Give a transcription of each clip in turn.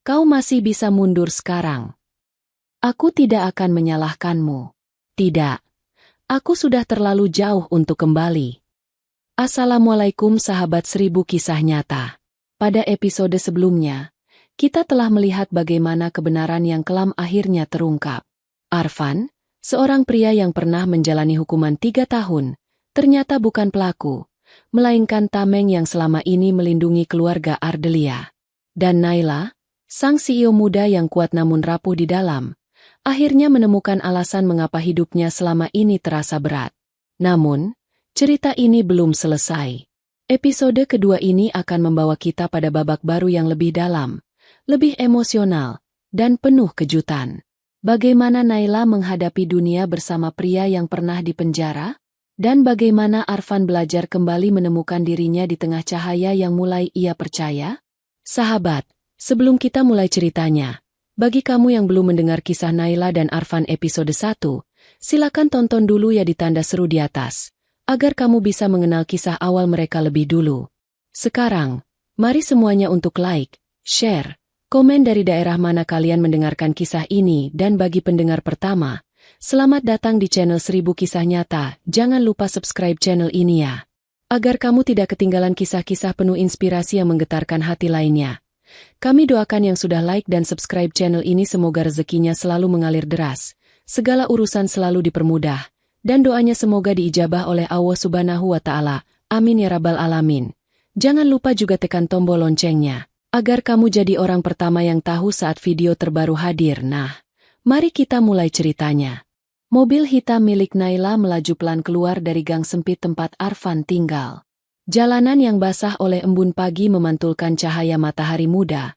Kau masih bisa mundur sekarang. Aku tidak akan menyalahkanmu. Tidak. Aku sudah terlalu jauh untuk kembali. Assalamualaikum sahabat 1000 kisah nyata. Pada episode sebelumnya, kita telah melihat bagaimana kebenaran yang kelam akhirnya terungkap. Arfan, seorang pria yang pernah menjalani hukuman 3 tahun, ternyata bukan pelaku, melainkan tameng yang selama ini melindungi keluarga Ardelia. Dan Naila, sang CEO muda yang kuat namun rapuh di dalam, akhirnya menemukan alasan mengapa hidupnya selama ini terasa berat. Namun, cerita ini belum selesai. Episode kedua ini akan membawa kita pada babak baru yang lebih dalam, lebih emosional, dan penuh kejutan. Bagaimana Naila menghadapi dunia bersama pria yang pernah dipenjara? Dan bagaimana Arfan belajar kembali menemukan dirinya di tengah cahaya yang mulai ia percaya? Sahabat, sebelum kita mulai ceritanya, bagi kamu yang belum mendengar kisah Naila dan Arfan episode 1, silakan tonton dulu ya di tanda seru di atas, agar kamu bisa mengenal kisah awal mereka lebih dulu. Sekarang, mari semuanya untuk like, share, komen dari daerah mana kalian mendengarkan kisah ini, dan bagi pendengar pertama, selamat datang di channel 1000 Kisah Nyata. Jangan lupa subscribe channel ini ya, agar kamu tidak ketinggalan kisah-kisah penuh inspirasi yang menggetarkan hati lainnya. Kami doakan yang sudah like dan subscribe channel ini semoga rezekinya selalu mengalir deras, segala urusan selalu dipermudah, dan doanya semoga diijabah oleh Allah Subhanahu wa Ta'ala. Amin ya Rabbal Alamin. Jangan lupa juga tekan tombol loncengnya, agar kamu jadi orang pertama yang tahu saat video terbaru hadir. Nah, mari kita mulai ceritanya. Mobil hitam milik Naila melaju pelan keluar dari gang sempit tempat Arfan tinggal. Jalanan yang basah oleh embun pagi memantulkan cahaya matahari muda,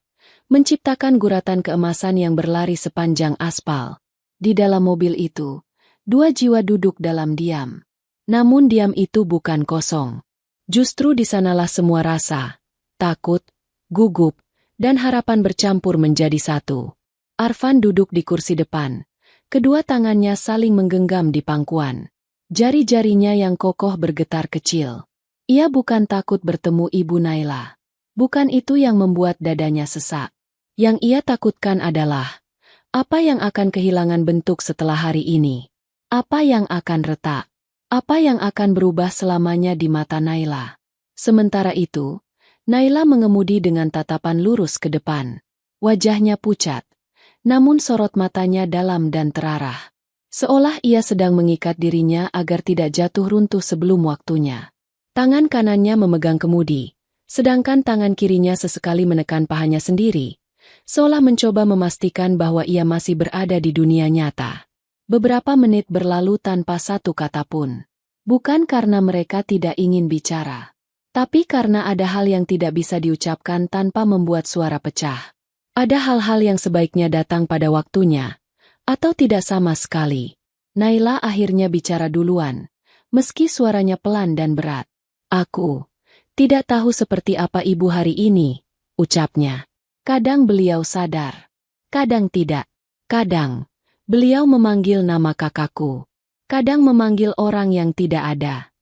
menciptakan guratan keemasan yang berlari sepanjang aspal. Di dalam mobil itu, 2 jiwa duduk dalam diam. Namun diam itu bukan kosong. Justru di sanalah semua rasa, takut, gugup, dan harapan bercampur menjadi satu. Arfan duduk di kursi depan. Kedua tangannya saling menggenggam di pangkuan. Jari-jarinya yang kokoh bergetar kecil. Ia bukan takut bertemu ibu Naila. Bukan itu yang membuat dadanya sesak. Yang ia takutkan adalah, apa yang akan kehilangan bentuk setelah hari ini? Apa yang akan retak? Apa yang akan berubah selamanya di mata Naila? Sementara itu, Naila mengemudi dengan tatapan lurus ke depan. Wajahnya pucat, namun sorot matanya dalam dan terarah. Seolah ia sedang mengikat dirinya agar tidak jatuh runtuh sebelum waktunya. Tangan kanannya memegang kemudi, sedangkan tangan kirinya sesekali menekan pahanya sendiri, seolah mencoba memastikan bahwa ia masih berada di dunia nyata. Beberapa menit berlalu tanpa satu kata pun. Bukan karena mereka tidak ingin bicara, tapi karena ada hal yang tidak bisa diucapkan tanpa membuat suara pecah. Ada hal-hal yang sebaiknya datang pada waktunya, atau tidak sama sekali. Naila akhirnya bicara duluan, meski suaranya pelan dan berat. Aku tidak tahu seperti apa ibu hari ini, ucapnya. Kadang beliau sadar, kadang tidak. Kadang, beliau memanggil nama kakakku. Kadang memanggil orang yang tidak ada.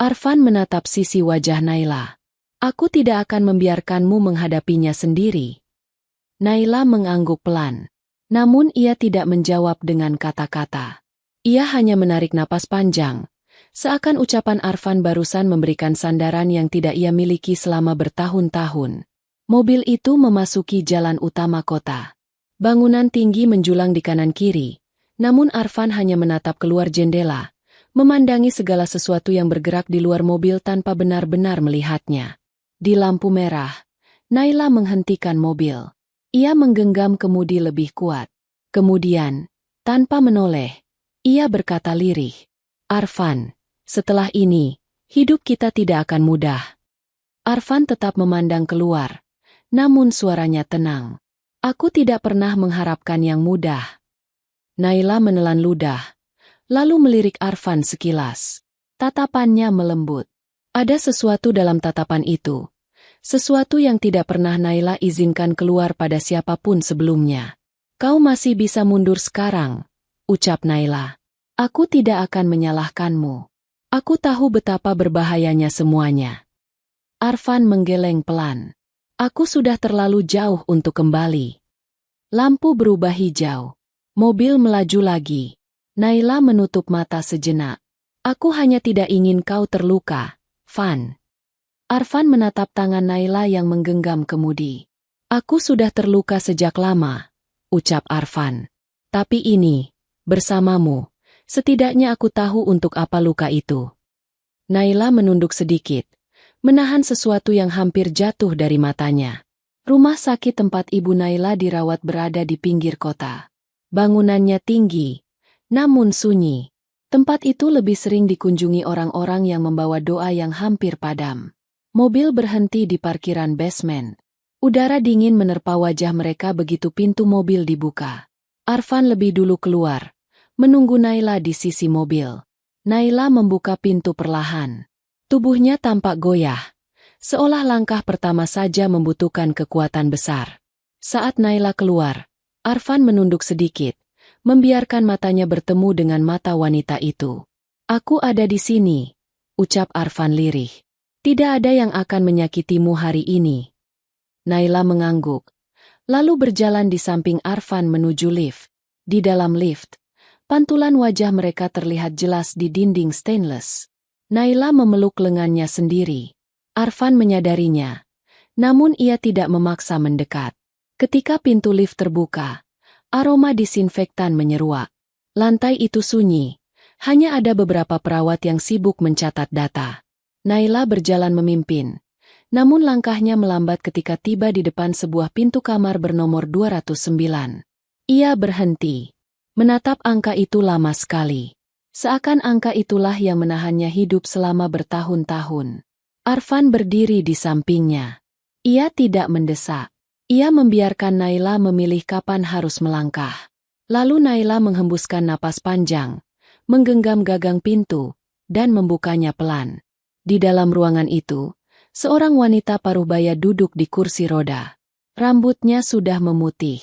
Arfan menatap sisi wajah Naila. Aku tidak akan membiarkanmu menghadapinya sendiri. Naila mengangguk pelan. Namun ia tidak menjawab dengan kata-kata. Ia hanya menarik napas panjang. Seakan ucapan Arfan barusan memberikan sandaran yang tidak ia miliki selama bertahun-tahun. Mobil itu memasuki jalan utama kota. Bangunan tinggi menjulang di kanan kiri. Namun Arfan hanya menatap keluar jendela, memandangi segala sesuatu yang bergerak di luar mobil tanpa benar-benar melihatnya. Di lampu merah, Naila menghentikan mobil. Ia menggenggam kemudi lebih kuat. Kemudian, tanpa menoleh, ia berkata lirih, Arfan, setelah ini, hidup kita tidak akan mudah. Arfan tetap memandang keluar, namun suaranya tenang. Aku tidak pernah mengharapkan yang mudah. Naila menelan ludah, lalu melirik Arfan sekilas. Tatapannya melembut. Ada sesuatu dalam tatapan itu. Sesuatu yang tidak pernah Naila izinkan keluar pada siapapun sebelumnya. Kau masih bisa mundur sekarang, ucap Naila. Aku tidak akan menyalahkanmu. Aku tahu betapa berbahayanya semuanya. Arfan menggeleng pelan. Aku sudah terlalu jauh untuk kembali. Lampu berubah hijau. Mobil melaju lagi. Naila menutup mata sejenak. Aku hanya tidak ingin kau terluka, Van. Arfan menatap tangan Naila yang menggenggam kemudi. Aku sudah terluka sejak lama, ucap Arfan. Tapi ini, bersamamu, setidaknya aku tahu untuk apa luka itu. Naila menunduk sedikit, menahan sesuatu yang hampir jatuh dari matanya. Rumah sakit tempat ibu Naila dirawat berada di pinggir kota. Bangunannya tinggi, namun sunyi. Tempat itu lebih sering dikunjungi orang-orang yang membawa doa yang hampir padam. Mobil berhenti di parkiran basement. Udara dingin menerpa wajah mereka begitu pintu mobil dibuka. Arfan lebih dulu keluar, menunggu Naila di sisi mobil. Naila membuka pintu perlahan. Tubuhnya tampak goyah, seolah langkah pertama saja membutuhkan kekuatan besar. Saat Naila keluar, Arfan menunduk sedikit, membiarkan matanya bertemu dengan mata wanita itu. Aku ada di sini, ucap Arfan lirih. Tidak ada yang akan menyakitimu hari ini. Naila mengangguk, lalu berjalan di samping Arfan menuju lift. Di dalam lift, pantulan wajah mereka terlihat jelas di dinding stainless. Naila memeluk lengannya sendiri. Arfan menyadarinya, namun ia tidak memaksa mendekat. Ketika pintu lift terbuka, aroma disinfektan menyeruak. Lantai itu sunyi, hanya ada beberapa perawat yang sibuk mencatat data. Naila berjalan memimpin, namun langkahnya melambat ketika tiba di depan sebuah pintu kamar bernomor 209. Ia berhenti, menatap angka itu lama sekali. Seakan angka itulah yang menahannya hidup selama bertahun-tahun. Arfan berdiri di sampingnya. Ia tidak mendesak. Ia membiarkan Naila memilih kapan harus melangkah. Lalu Naila menghembuskan napas panjang, menggenggam gagang pintu, dan membukanya pelan. Di dalam ruangan itu, seorang wanita paruh-baya duduk di kursi roda. Rambutnya sudah memutih.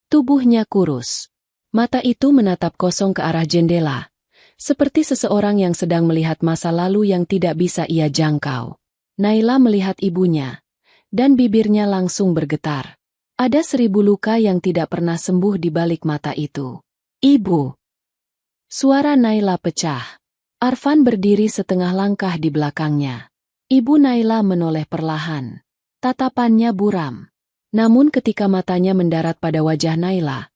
Tubuhnya kurus. Mata itu menatap kosong ke arah jendela, seperti seseorang yang sedang melihat masa lalu yang tidak bisa ia jangkau. Naila melihat ibunya, dan bibirnya langsung bergetar. Ada 1000 luka yang tidak pernah sembuh di balik mata itu. Ibu! Suara Naila pecah. Arfan berdiri setengah langkah di belakangnya. Ibu Naila menoleh perlahan. Tatapannya buram. Namun ketika matanya mendarat pada wajah Naila,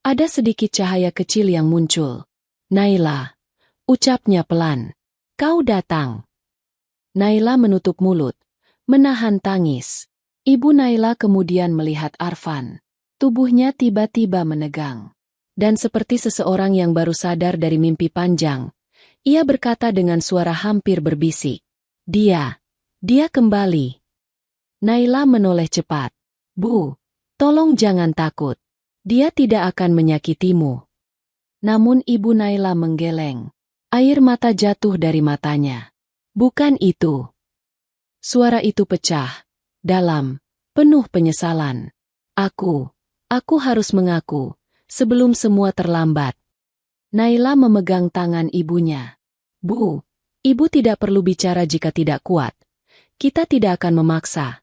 ada sedikit cahaya kecil yang muncul. Naila, ucapnya pelan. Kau datang. Naila menutup mulut, menahan tangis. Ibu Naila kemudian melihat Arfan. Tubuhnya tiba-tiba menegang. Dan seperti seseorang yang baru sadar dari mimpi panjang, ia berkata dengan suara hampir berbisik. Dia kembali. Naila menoleh cepat. Bu, tolong jangan takut. Dia tidak akan menyakitimu. Namun ibu Naila menggeleng. Air mata jatuh dari matanya. Bukan itu. Suara itu pecah, dalam, penuh penyesalan. Aku harus mengaku, sebelum semua terlambat. Naila memegang tangan ibunya. Bu, ibu tidak perlu bicara jika tidak kuat. Kita tidak akan memaksa.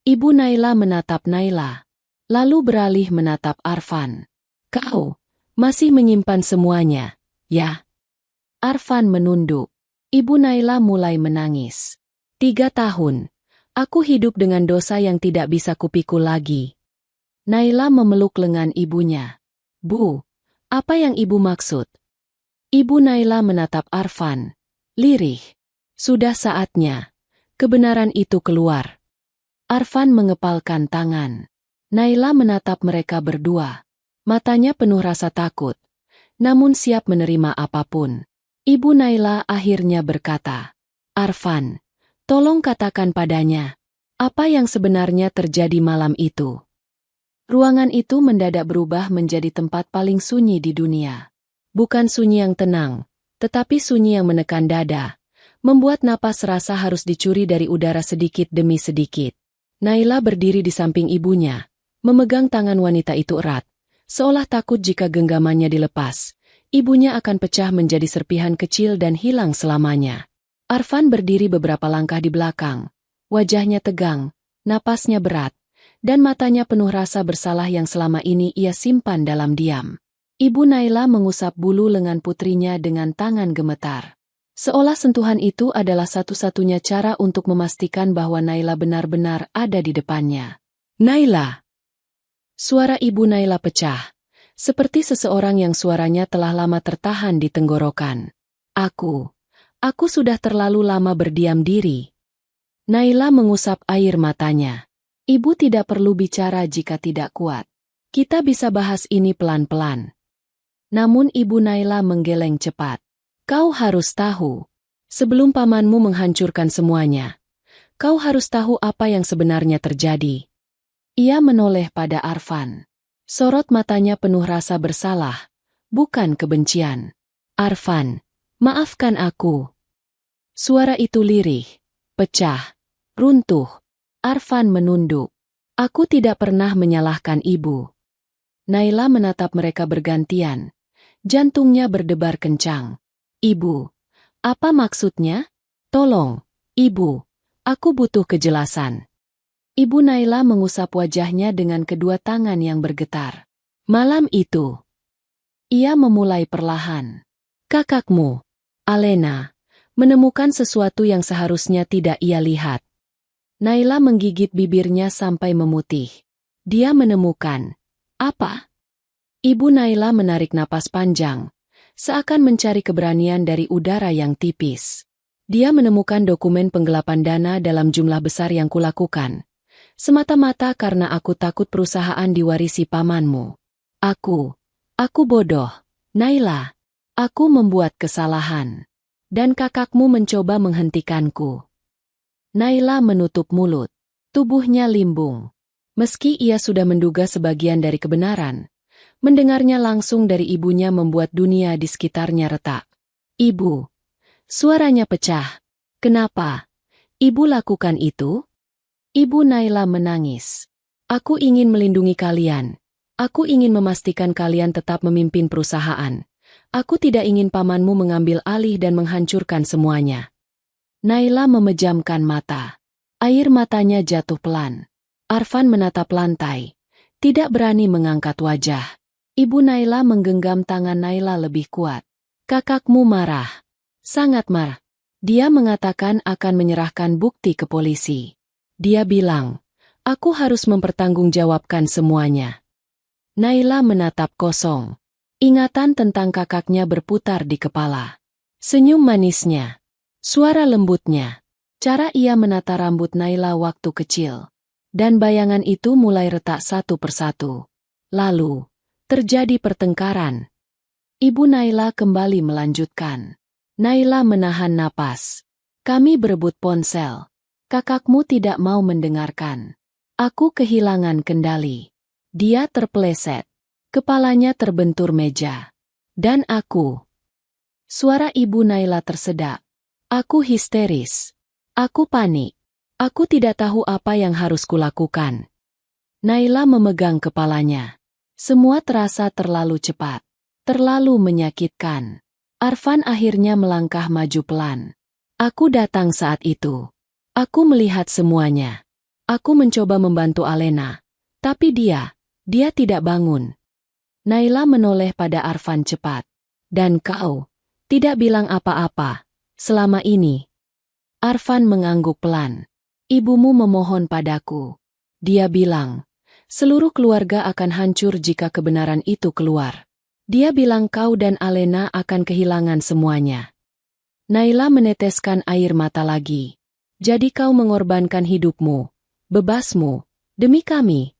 Ibu Naila menatap Naila, lalu beralih menatap Arfan. Kau masih menyimpan semuanya, ya? Arfan menunduk. Ibu Naila mulai menangis. 3 tahun. Aku hidup dengan dosa yang tidak bisa kupikul lagi. Naila memeluk lengan ibunya. Bu, apa yang ibu maksud? Ibu Naila menatap Arfan. Lirih. Sudah saatnya. Kebenaran itu keluar. Arfan mengepalkan tangan. Naila menatap mereka berdua. Matanya penuh rasa takut, namun siap menerima apapun. Ibu Naila akhirnya berkata, Arfan, tolong katakan padanya, apa yang sebenarnya terjadi malam itu. Ruangan itu mendadak berubah menjadi tempat paling sunyi di dunia. Bukan sunyi yang tenang, tetapi sunyi yang menekan dada, membuat napas rasa harus dicuri dari udara sedikit demi sedikit. Naila berdiri di samping ibunya, memegang tangan wanita itu erat, seolah takut jika genggamannya dilepas, ibunya akan pecah menjadi serpihan kecil dan hilang selamanya. Arfan berdiri beberapa langkah di belakang, wajahnya tegang, napasnya berat. dan matanya penuh rasa bersalah yang selama ini ia simpan dalam diam. Ibu Naila mengusap bulu lengan putrinya dengan tangan gemetar. Seolah sentuhan itu adalah satu-satunya cara untuk memastikan bahwa Naila benar-benar ada di depannya. Naila! Suara Ibu Naila pecah, seperti seseorang yang suaranya telah lama tertahan di tenggorokan. Aku sudah terlalu lama berdiam diri. Naila mengusap air matanya. Ibu tidak perlu bicara jika tidak kuat. Kita bisa bahas ini pelan-pelan. Namun Ibu Naila menggeleng cepat. Kau harus tahu. Sebelum pamanmu menghancurkan semuanya, kau harus tahu apa yang sebenarnya terjadi. Ia menoleh pada Arfan. Sorot matanya penuh rasa bersalah, bukan kebencian. Arfan, maafkan aku. Suara itu lirih, pecah, runtuh. Arfan menunduk. Aku tidak pernah menyalahkan ibu. Naila menatap mereka bergantian. Jantungnya berdebar kencang. Ibu, apa maksudnya? Tolong, Ibu, aku butuh kejelasan. Ibu Naila mengusap wajahnya dengan kedua tangan yang bergetar. Malam itu, ia memulai perlahan. Kakakmu, Alena, menemukan sesuatu yang seharusnya tidak ia lihat. Naila menggigit bibirnya sampai memutih. Dia menemukan. Apa? Ibu Naila menarik napas panjang, seakan mencari keberanian dari udara yang tipis. Dia menemukan dokumen penggelapan dana dalam jumlah besar yang kulakukan. Semata-mata karena aku takut perusahaan diwarisi pamanmu. Aku bodoh. Naila, aku membuat kesalahan. Dan kakakmu mencoba menghentikanku. Naila menutup mulut. Tubuhnya limbung. Meski ia sudah menduga sebagian dari kebenaran, mendengarnya langsung dari ibunya membuat dunia di sekitarnya retak. Ibu. Suaranya pecah. Kenapa? Ibu lakukan itu? Ibu Naila menangis. Aku ingin melindungi kalian. Aku ingin memastikan kalian tetap memimpin perusahaan. Aku tidak ingin pamanmu mengambil alih dan menghancurkan semuanya. Naila memejamkan mata. Air matanya jatuh pelan. Arfan menatap lantai. Tidak berani mengangkat wajah. Ibu Naila menggenggam tangan Naila lebih kuat. Kakakmu marah. Sangat marah. Dia mengatakan akan menyerahkan bukti ke polisi. Dia bilang, aku harus mempertanggungjawabkan semuanya. Naila menatap kosong. Ingatan tentang kakaknya berputar di kepala. Senyum manisnya. Suara lembutnya. Cara ia menata rambut Naila waktu kecil. Dan bayangan itu mulai retak satu persatu. Lalu, terjadi pertengkaran. Ibu Naila kembali melanjutkan. Naila menahan napas. Kami berebut ponsel. Kakakmu tidak mau mendengarkan. Aku kehilangan kendali. Dia terpeleset. Kepalanya terbentur meja. Dan aku. Suara Ibu Naila tersedak. Aku histeris. Aku panik. Aku tidak tahu apa yang harus kulakukan. Naila memegang kepalanya. Semua terasa terlalu cepat. Terlalu menyakitkan. Arfan akhirnya melangkah maju pelan. Aku datang saat itu. Aku melihat semuanya. Aku mencoba membantu Alena. Tapi dia tidak bangun. Naila menoleh pada Arfan cepat. Dan kau tidak bilang apa-apa selama ini. Arfan mengangguk pelan. Ibumu memohon padaku. Dia bilang, seluruh keluarga akan hancur jika kebenaran itu keluar. Dia bilang kau dan Alena akan kehilangan semuanya. Naila meneteskan air mata lagi. Jadi kau mengorbankan hidupmu, bebasmu, demi kami.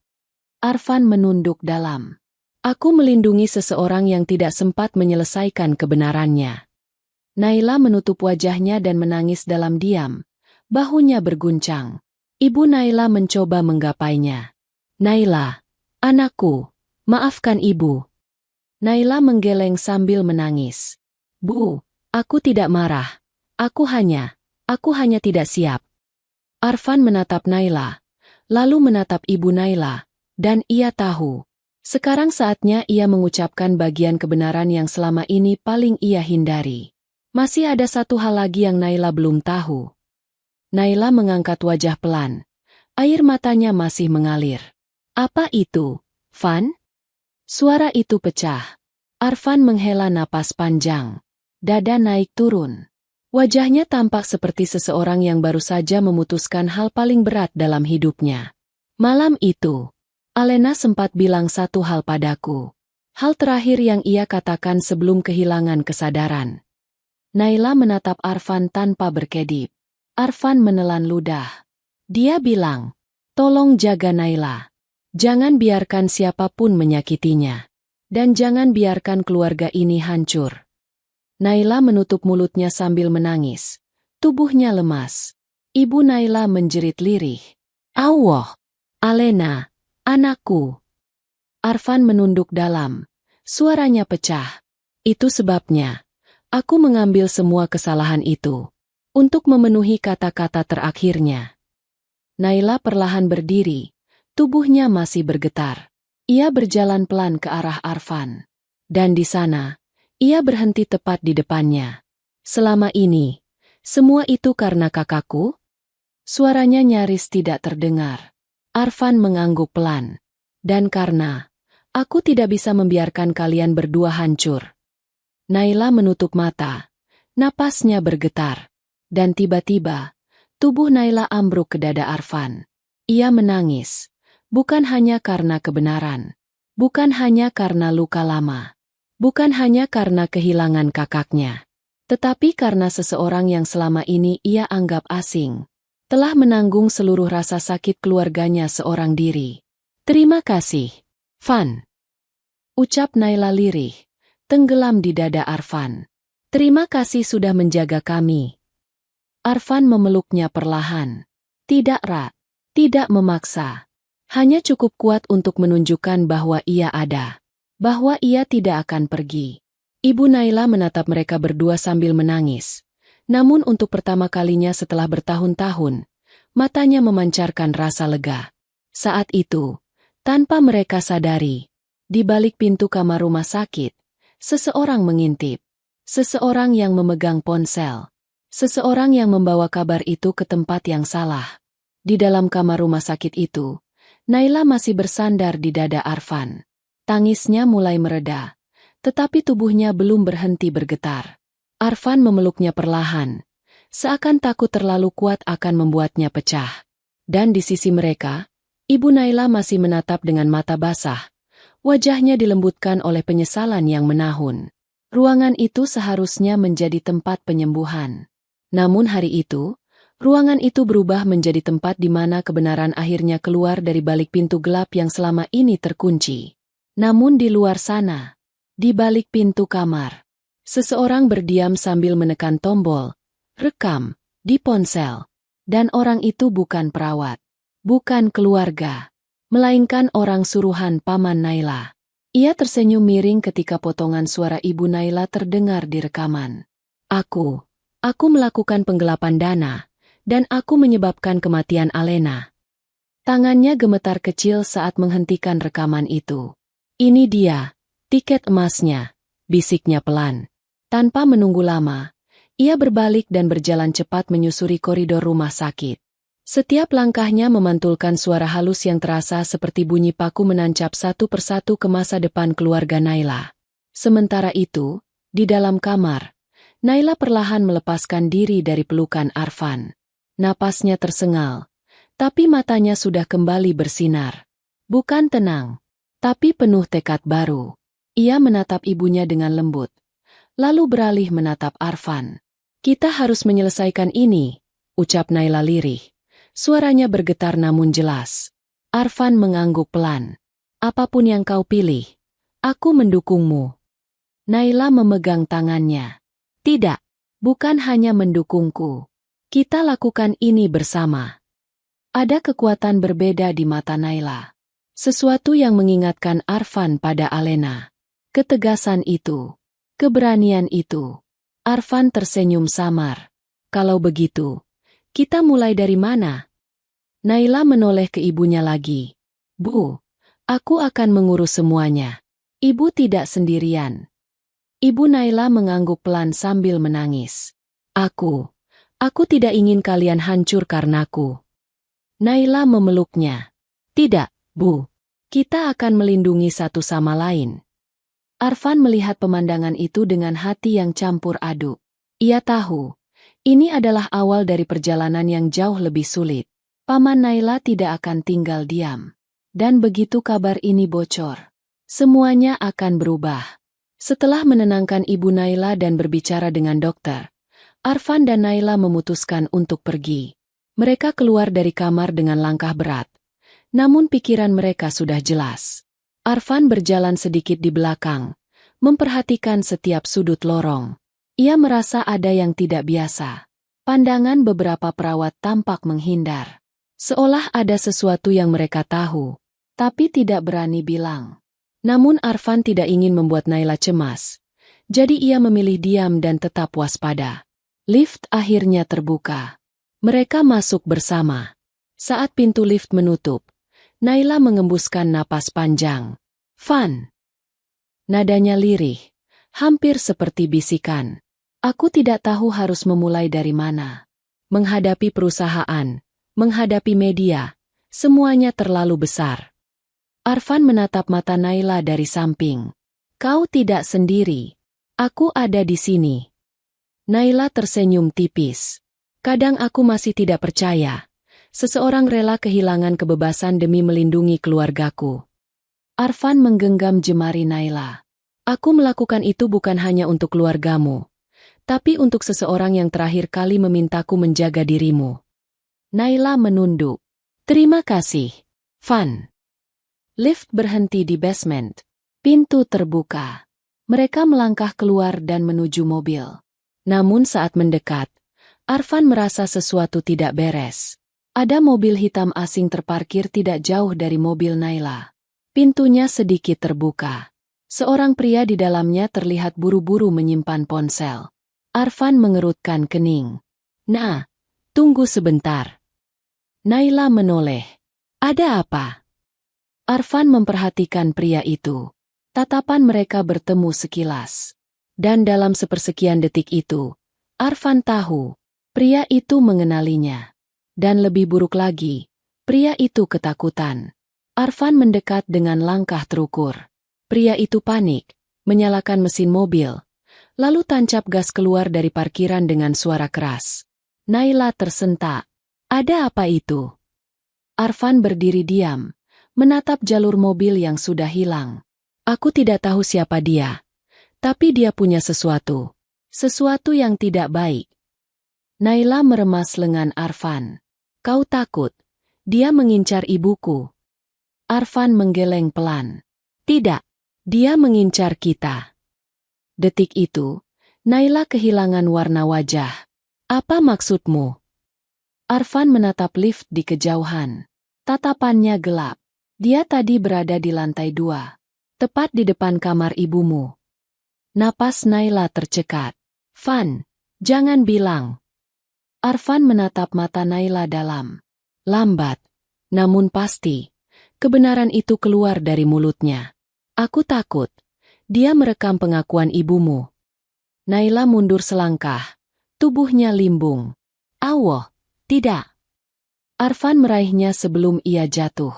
Arfan menunduk dalam. Aku melindungi seseorang yang tidak sempat menyelesaikan kebenarannya. Naila menutup wajahnya dan menangis dalam diam. Bahunya berguncang. Ibu Naila mencoba menggapainya. Naila, anakku, maafkan ibu. Naila menggeleng sambil menangis. Bu, aku tidak marah. Aku hanya tidak siap. Arfan menatap Naila, lalu menatap Ibu Naila, dan ia tahu. Sekarang saatnya ia mengucapkan bagian kebenaran yang selama ini paling ia hindari. Masih ada satu hal lagi yang Naila belum tahu. Naila mengangkat wajah pelan. Air matanya masih mengalir. Apa itu, Van? Suara itu pecah. Arfan menghela napas panjang. Dada naik turun. Wajahnya tampak seperti seseorang yang baru saja memutuskan hal paling berat dalam hidupnya. Malam itu, Alena sempat bilang satu hal padaku. Hal terakhir yang ia katakan sebelum kehilangan kesadaran. Naila menatap Arfan tanpa berkedip. Arfan menelan ludah. Dia bilang, "Tolong jaga Naila. Jangan biarkan siapapun menyakitinya. Dan jangan biarkan keluarga ini hancur." Naila menutup mulutnya sambil menangis. Tubuhnya lemas. Ibu Naila menjerit lirih. "Allah! Alena, anakku." Arfan menunduk dalam. Suaranya pecah. "Itu sebabnya aku mengambil semua kesalahan itu untuk memenuhi kata-kata terakhirnya." Naila perlahan berdiri. Tubuhnya masih bergetar. Ia berjalan pelan ke arah Arfan. Dan di sana, ia berhenti tepat di depannya. "Selama ini, semua itu karena kakakku?" Suaranya nyaris tidak terdengar. Arfan mengangguk pelan. "Dan karena aku tidak bisa membiarkan kalian berdua hancur." Naila menutup mata. Napasnya bergetar. Dan tiba-tiba, tubuh Naila ambruk ke dada Arfan. Ia menangis. Bukan hanya karena kebenaran. Bukan hanya karena luka lama. Bukan hanya karena kehilangan kakaknya. Tetapi karena seseorang yang selama ini ia anggap asing. Telah menanggung seluruh rasa sakit keluarganya seorang diri. "Terima kasih, Van," ucap Naila lirih, tenggelam di dada Arfan. "Terima kasih sudah menjaga kami." Arfan memeluknya perlahan. Tidak erat, tidak memaksa. Hanya cukup kuat untuk menunjukkan bahwa ia ada. Bahwa ia tidak akan pergi. Ibu Naila menatap mereka berdua sambil menangis. Namun untuk pertama kalinya setelah bertahun-tahun, matanya memancarkan rasa lega. Saat itu, tanpa mereka sadari, di balik pintu kamar rumah sakit, seseorang mengintip. Seseorang yang memegang ponsel. Seseorang yang membawa kabar itu ke tempat yang salah. Di dalam kamar rumah sakit itu, Naila masih bersandar di dada Arfan. Tangisnya mulai mereda, tetapi tubuhnya belum berhenti bergetar. Arfan memeluknya perlahan, seakan takut terlalu kuat akan membuatnya pecah. Dan di sisi mereka, Ibu Naila masih menatap dengan mata basah. Wajahnya dilembutkan oleh penyesalan yang menahun. Ruangan itu seharusnya menjadi tempat penyembuhan. Namun hari itu, ruangan itu berubah menjadi tempat di mana kebenaran akhirnya keluar dari balik pintu gelap yang selama ini terkunci. Namun di luar sana, di balik pintu kamar, seseorang berdiam sambil menekan tombol rekam di ponsel. Dan orang itu bukan perawat, bukan keluarga, melainkan orang suruhan paman Naila. Ia tersenyum miring ketika potongan suara ibu Naila terdengar di rekaman. Aku melakukan penggelapan dana, dan aku menyebabkan kematian Alena." Tangannya gemetar kecil saat menghentikan rekaman itu. "Ini dia, tiket emasnya," bisiknya pelan. Tanpa menunggu lama, ia berbalik dan berjalan cepat menyusuri koridor rumah sakit. Setiap langkahnya memantulkan suara halus yang terasa seperti bunyi paku menancap satu persatu ke masa depan keluarga Naila. Sementara itu, di dalam kamar, Naila perlahan melepaskan diri dari pelukan Arfan. Napasnya tersengal, tapi matanya sudah kembali bersinar. Bukan tenang, tapi penuh tekad baru. Ia menatap ibunya dengan lembut, lalu beralih menatap Arfan. "Kita harus menyelesaikan ini," ucap Naila lirih. Suaranya bergetar namun jelas. Arfan mengangguk pelan. "Apapun yang kau pilih, aku mendukungmu." Naila memegang tangannya. "Tidak, bukan hanya mendukungku. Kita lakukan ini bersama." Ada kekuatan berbeda di mata Naila. Sesuatu yang mengingatkan Arfan pada Alena. Ketegasan itu. Keberanian itu. Arfan tersenyum samar. "Kalau begitu, kita mulai dari mana?" Naila menoleh ke ibunya lagi. "Bu, aku akan mengurus semuanya. Ibu tidak sendirian." Ibu Naila mengangguk pelan sambil menangis. Aku tidak ingin kalian hancur karenaku." Naila memeluknya. "Tidak, Bu. Kita akan melindungi satu sama lain. Arfan melihat pemandangan itu dengan hati yang campur aduk. Ia tahu, ini adalah awal dari perjalanan yang jauh lebih sulit. Paman Naila tidak akan tinggal diam. Dan begitu kabar ini bocor, semuanya akan berubah. Setelah menenangkan Ibu Naila dan berbicara dengan dokter, Arfan dan Naila memutuskan untuk pergi. Mereka keluar dari kamar dengan langkah berat. Namun pikiran mereka sudah jelas. Arfan berjalan sedikit di belakang, memperhatikan setiap sudut lorong. Ia merasa ada yang tidak biasa. Pandangan beberapa perawat tampak menghindar. Seolah ada sesuatu yang mereka tahu, tapi tidak berani bilang. Namun Arfan tidak ingin membuat Naila cemas. Jadi ia memilih diam dan tetap waspada. Lift akhirnya terbuka. Mereka masuk bersama. Saat pintu lift menutup, Naila mengembuskan napas panjang. Van. Nadanya lirih, hampir seperti bisikan. Aku tidak tahu harus memulai dari mana. Menghadapi perusahaan, menghadapi media, semuanya terlalu besar. Arfan menatap mata Naila dari samping. Kau tidak sendiri. Aku ada di sini. Naila tersenyum tipis. Kadang aku masih tidak percaya. Seseorang rela kehilangan kebebasan demi melindungi keluargaku. Arfan menggenggam jemari Naila. Aku melakukan itu bukan hanya untuk keluargamu, tapi untuk seseorang yang terakhir kali memintaku menjaga dirimu. Naila menunduk. Terima kasih, Van. Lift berhenti di basement. Pintu terbuka. Mereka melangkah keluar dan menuju mobil. Namun saat mendekat, Arfan merasa sesuatu tidak beres. Ada mobil hitam asing terparkir tidak jauh dari mobil Naila. Pintunya sedikit terbuka. Seorang pria di dalamnya terlihat buru-buru menyimpan ponsel. Arfan mengerutkan kening. Nah, tunggu sebentar. Naila menoleh. Ada apa? Arfan memperhatikan pria itu. Tatapan mereka bertemu sekilas. Dan dalam sepersekian detik itu, Arfan tahu, pria itu mengenalinya. Dan lebih buruk lagi, pria itu ketakutan. Arfan mendekat dengan langkah terukur. Pria itu panik, menyalakan mesin mobil, lalu tancap gas keluar dari parkiran dengan suara keras. Naila tersentak. Ada apa itu? Arfan berdiri diam, menatap jalur mobil yang sudah hilang. Aku tidak tahu siapa dia. Tapi dia punya sesuatu. Sesuatu yang tidak baik. Naila meremas lengan Arfan. Kau takut? Dia mengincar ibuku. Arfan menggeleng pelan. Tidak. Dia mengincar kita. Detik itu, Naila kehilangan warna wajah. Apa maksudmu? Arfan menatap lift di kejauhan. Tatapannya gelap. Dia tadi berada di lantai 2. Tepat di depan kamar ibumu. Napas Naila tercekat. Van, jangan bilang. Arfan menatap mata Naila dalam. Lambat, namun pasti. Kebenaran itu keluar dari mulutnya. Aku takut. Dia merekam pengakuan ibumu. Naila mundur selangkah. Tubuhnya limbung. Awoh, tidak. Arfan meraihnya sebelum ia jatuh.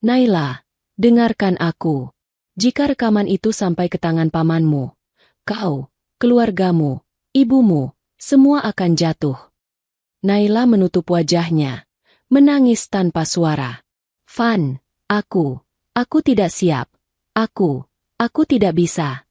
Naila, dengarkan aku. Jika rekaman itu sampai ke tangan pamanmu, kau, keluargamu, ibumu, semua akan jatuh. Naila menutup wajahnya, menangis tanpa suara. Van, aku tidak siap. Aku tidak bisa.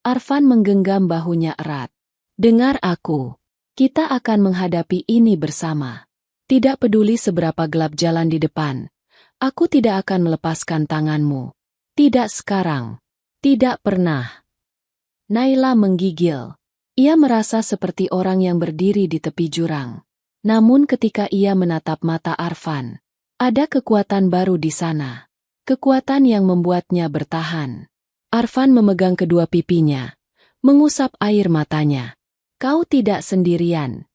Arfan menggenggam bahunya erat. Dengar aku. Kita akan menghadapi ini bersama. Tidak peduli seberapa gelap jalan di depan, aku tidak akan melepaskan tanganmu. Tidak sekarang. Tidak pernah. Naila menggigil. Ia merasa seperti orang yang berdiri di tepi jurang. Namun ketika ia menatap mata Arfan, ada kekuatan baru di sana. Kekuatan yang membuatnya bertahan. Arfan memegang kedua pipinya, mengusap air matanya. Kau tidak sendirian.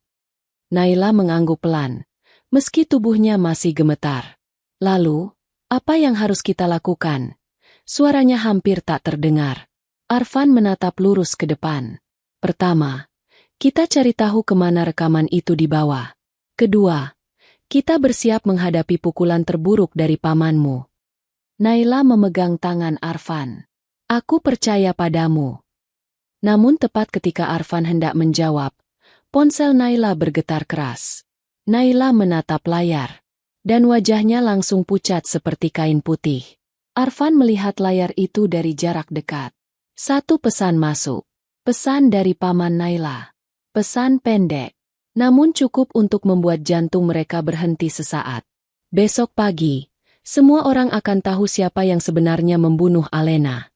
Naila mengangguk pelan, meski tubuhnya masih gemetar. Lalu, apa yang harus kita lakukan? Suaranya hampir tak terdengar. Arfan menatap lurus ke depan. Pertama, kita cari tahu kemana rekaman itu dibawa. Kedua, kita bersiap menghadapi pukulan terburuk dari pamanmu. Naila memegang tangan Arfan. Aku percaya padamu. Namun tepat ketika Arfan hendak menjawab, ponsel Naila bergetar keras. Naila menatap layar, dan wajahnya langsung pucat seperti kain putih. Arfan melihat layar itu dari jarak dekat. Satu pesan masuk. Pesan dari paman Naila. Pesan pendek, namun cukup untuk membuat jantung mereka berhenti sesaat. Besok pagi, semua orang akan tahu siapa yang sebenarnya membunuh Alena.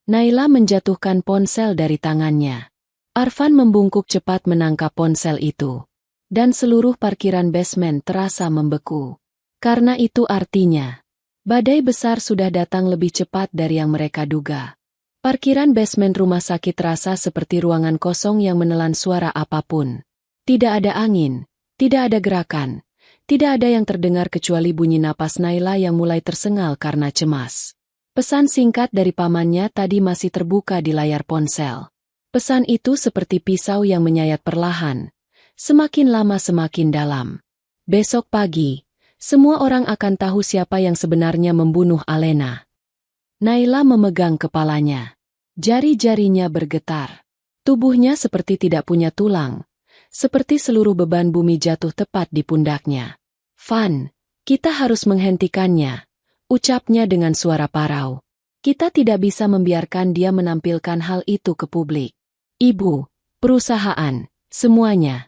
Naila menjatuhkan ponsel dari tangannya. Arfan membungkuk cepat menangkap ponsel itu. Dan seluruh parkiran basement terasa membeku. Karena itu artinya, badai besar sudah datang lebih cepat dari yang mereka duga. Parkiran basement rumah sakit terasa seperti ruangan kosong yang menelan suara apapun. Tidak ada angin, tidak ada gerakan. Tidak ada yang terdengar kecuali bunyi napas Naila yang mulai tersengal karena cemas. Pesan singkat dari pamannya tadi masih terbuka di layar ponsel. Pesan itu seperti pisau yang menyayat perlahan. Semakin lama semakin dalam. Besok pagi, semua orang akan tahu siapa yang sebenarnya membunuh Alena. Naila memegang kepalanya. Jari-jarinya bergetar. Tubuhnya seperti tidak punya tulang. Seperti seluruh beban bumi jatuh tepat di pundaknya. Van, kita harus menghentikannya, ucapnya dengan suara parau. Kita tidak bisa membiarkan dia menampilkan hal itu ke publik. Ibu, perusahaan, semuanya.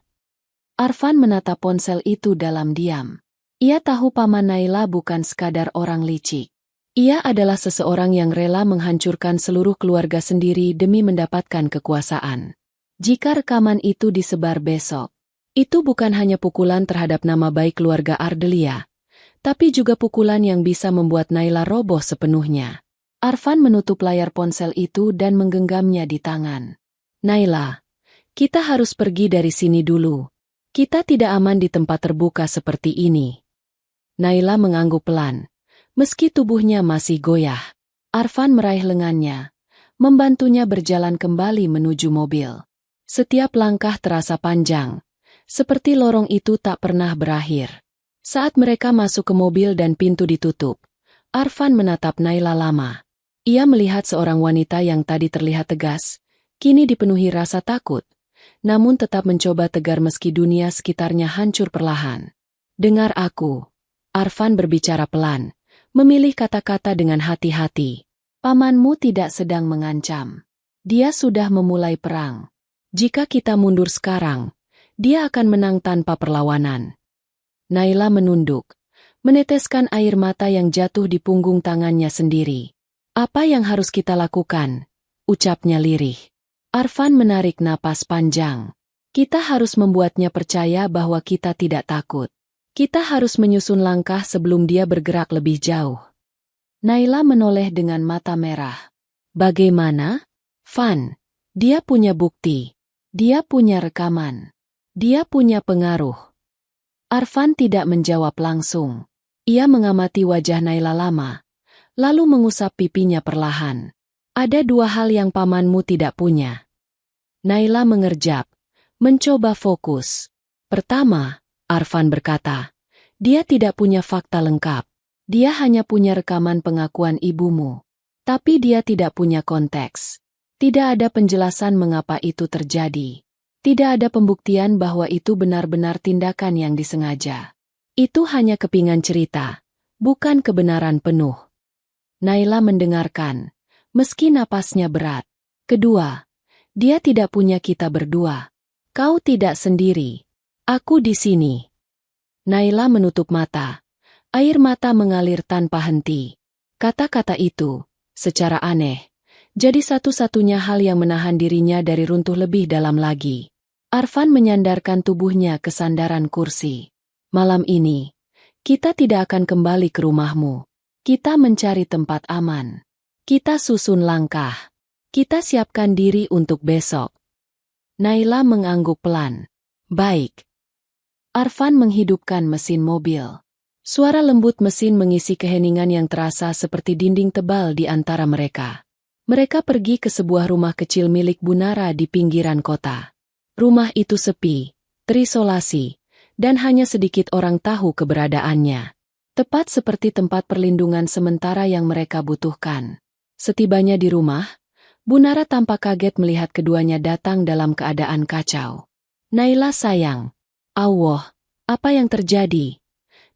Arfan menatap ponsel itu dalam diam. Ia tahu paman Naila bukan sekadar orang licik. Ia adalah seseorang yang rela menghancurkan seluruh keluarga sendiri demi mendapatkan kekuasaan. Jika rekaman itu disebar besok, itu bukan hanya pukulan terhadap nama baik keluarga Ardelia, tapi juga pukulan yang bisa membuat Naila roboh sepenuhnya. Arfan menutup layar ponsel itu dan menggenggamnya di tangan. Naila, kita harus pergi dari sini dulu. Kita tidak aman di tempat terbuka seperti ini. Naila mengangguk pelan, meski tubuhnya masih goyah. Arfan meraih lengannya, membantunya berjalan kembali menuju mobil. Setiap langkah terasa panjang. Seperti lorong itu tak pernah berakhir. Saat mereka masuk ke mobil dan pintu ditutup, Arfan menatap Naila lama. Ia melihat seorang wanita yang tadi terlihat tegas, kini dipenuhi rasa takut, namun tetap mencoba tegar meski dunia sekitarnya hancur perlahan. Dengar aku. Arfan berbicara pelan, memilih kata-kata dengan hati-hati. Pamanmu tidak sedang mengancam. Dia sudah memulai perang. Jika kita mundur sekarang, dia akan menang tanpa perlawanan. Naila menunduk, meneteskan air mata yang jatuh di punggung tangannya sendiri. Apa yang harus kita lakukan? Ucapnya lirih. Arfan menarik napas panjang. Kita harus membuatnya percaya bahwa kita tidak takut. Kita harus menyusun langkah sebelum dia bergerak lebih jauh. Naila menoleh dengan mata merah. Bagaimana? Van, dia punya bukti. Dia punya rekaman. Dia punya pengaruh. Arfan tidak menjawab langsung. Ia mengamati wajah Naila lama, lalu mengusap pipinya perlahan. Ada dua hal yang pamanmu tidak punya. Naila mengerjap, mencoba fokus. Pertama, Arfan berkata, dia tidak punya fakta lengkap. Dia hanya punya rekaman pengakuan ibumu. Tapi dia tidak punya konteks. Tidak ada penjelasan mengapa itu terjadi. Tidak ada pembuktian bahwa itu benar-benar tindakan yang disengaja. Itu hanya kepingan cerita, bukan kebenaran penuh. Naila mendengarkan, meski napasnya berat. Kedua, dia tidak punya kita berdua. Kau tidak sendiri. Aku di sini. Naila menutup mata. Air mata mengalir tanpa henti. Kata-kata itu, secara aneh, jadi satu-satunya hal yang menahan dirinya dari runtuh lebih dalam lagi. Arfan menyandarkan tubuhnya ke sandaran kursi. Malam ini, kita tidak akan kembali ke rumahmu. Kita mencari tempat aman. Kita susun langkah. Kita siapkan diri untuk besok. Naila mengangguk pelan. Baik. Arfan menghidupkan mesin mobil. Suara lembut mesin mengisi keheningan yang terasa seperti dinding tebal di antara mereka. Mereka pergi ke sebuah rumah kecil milik Bunara di pinggiran kota. Rumah itu sepi, terisolasi, dan hanya sedikit orang tahu keberadaannya. Tepat seperti tempat perlindungan sementara yang mereka butuhkan. Setibanya di rumah, Bunara tampak kaget melihat keduanya datang dalam keadaan kacau. "Naila sayang." "Allah, apa yang terjadi?"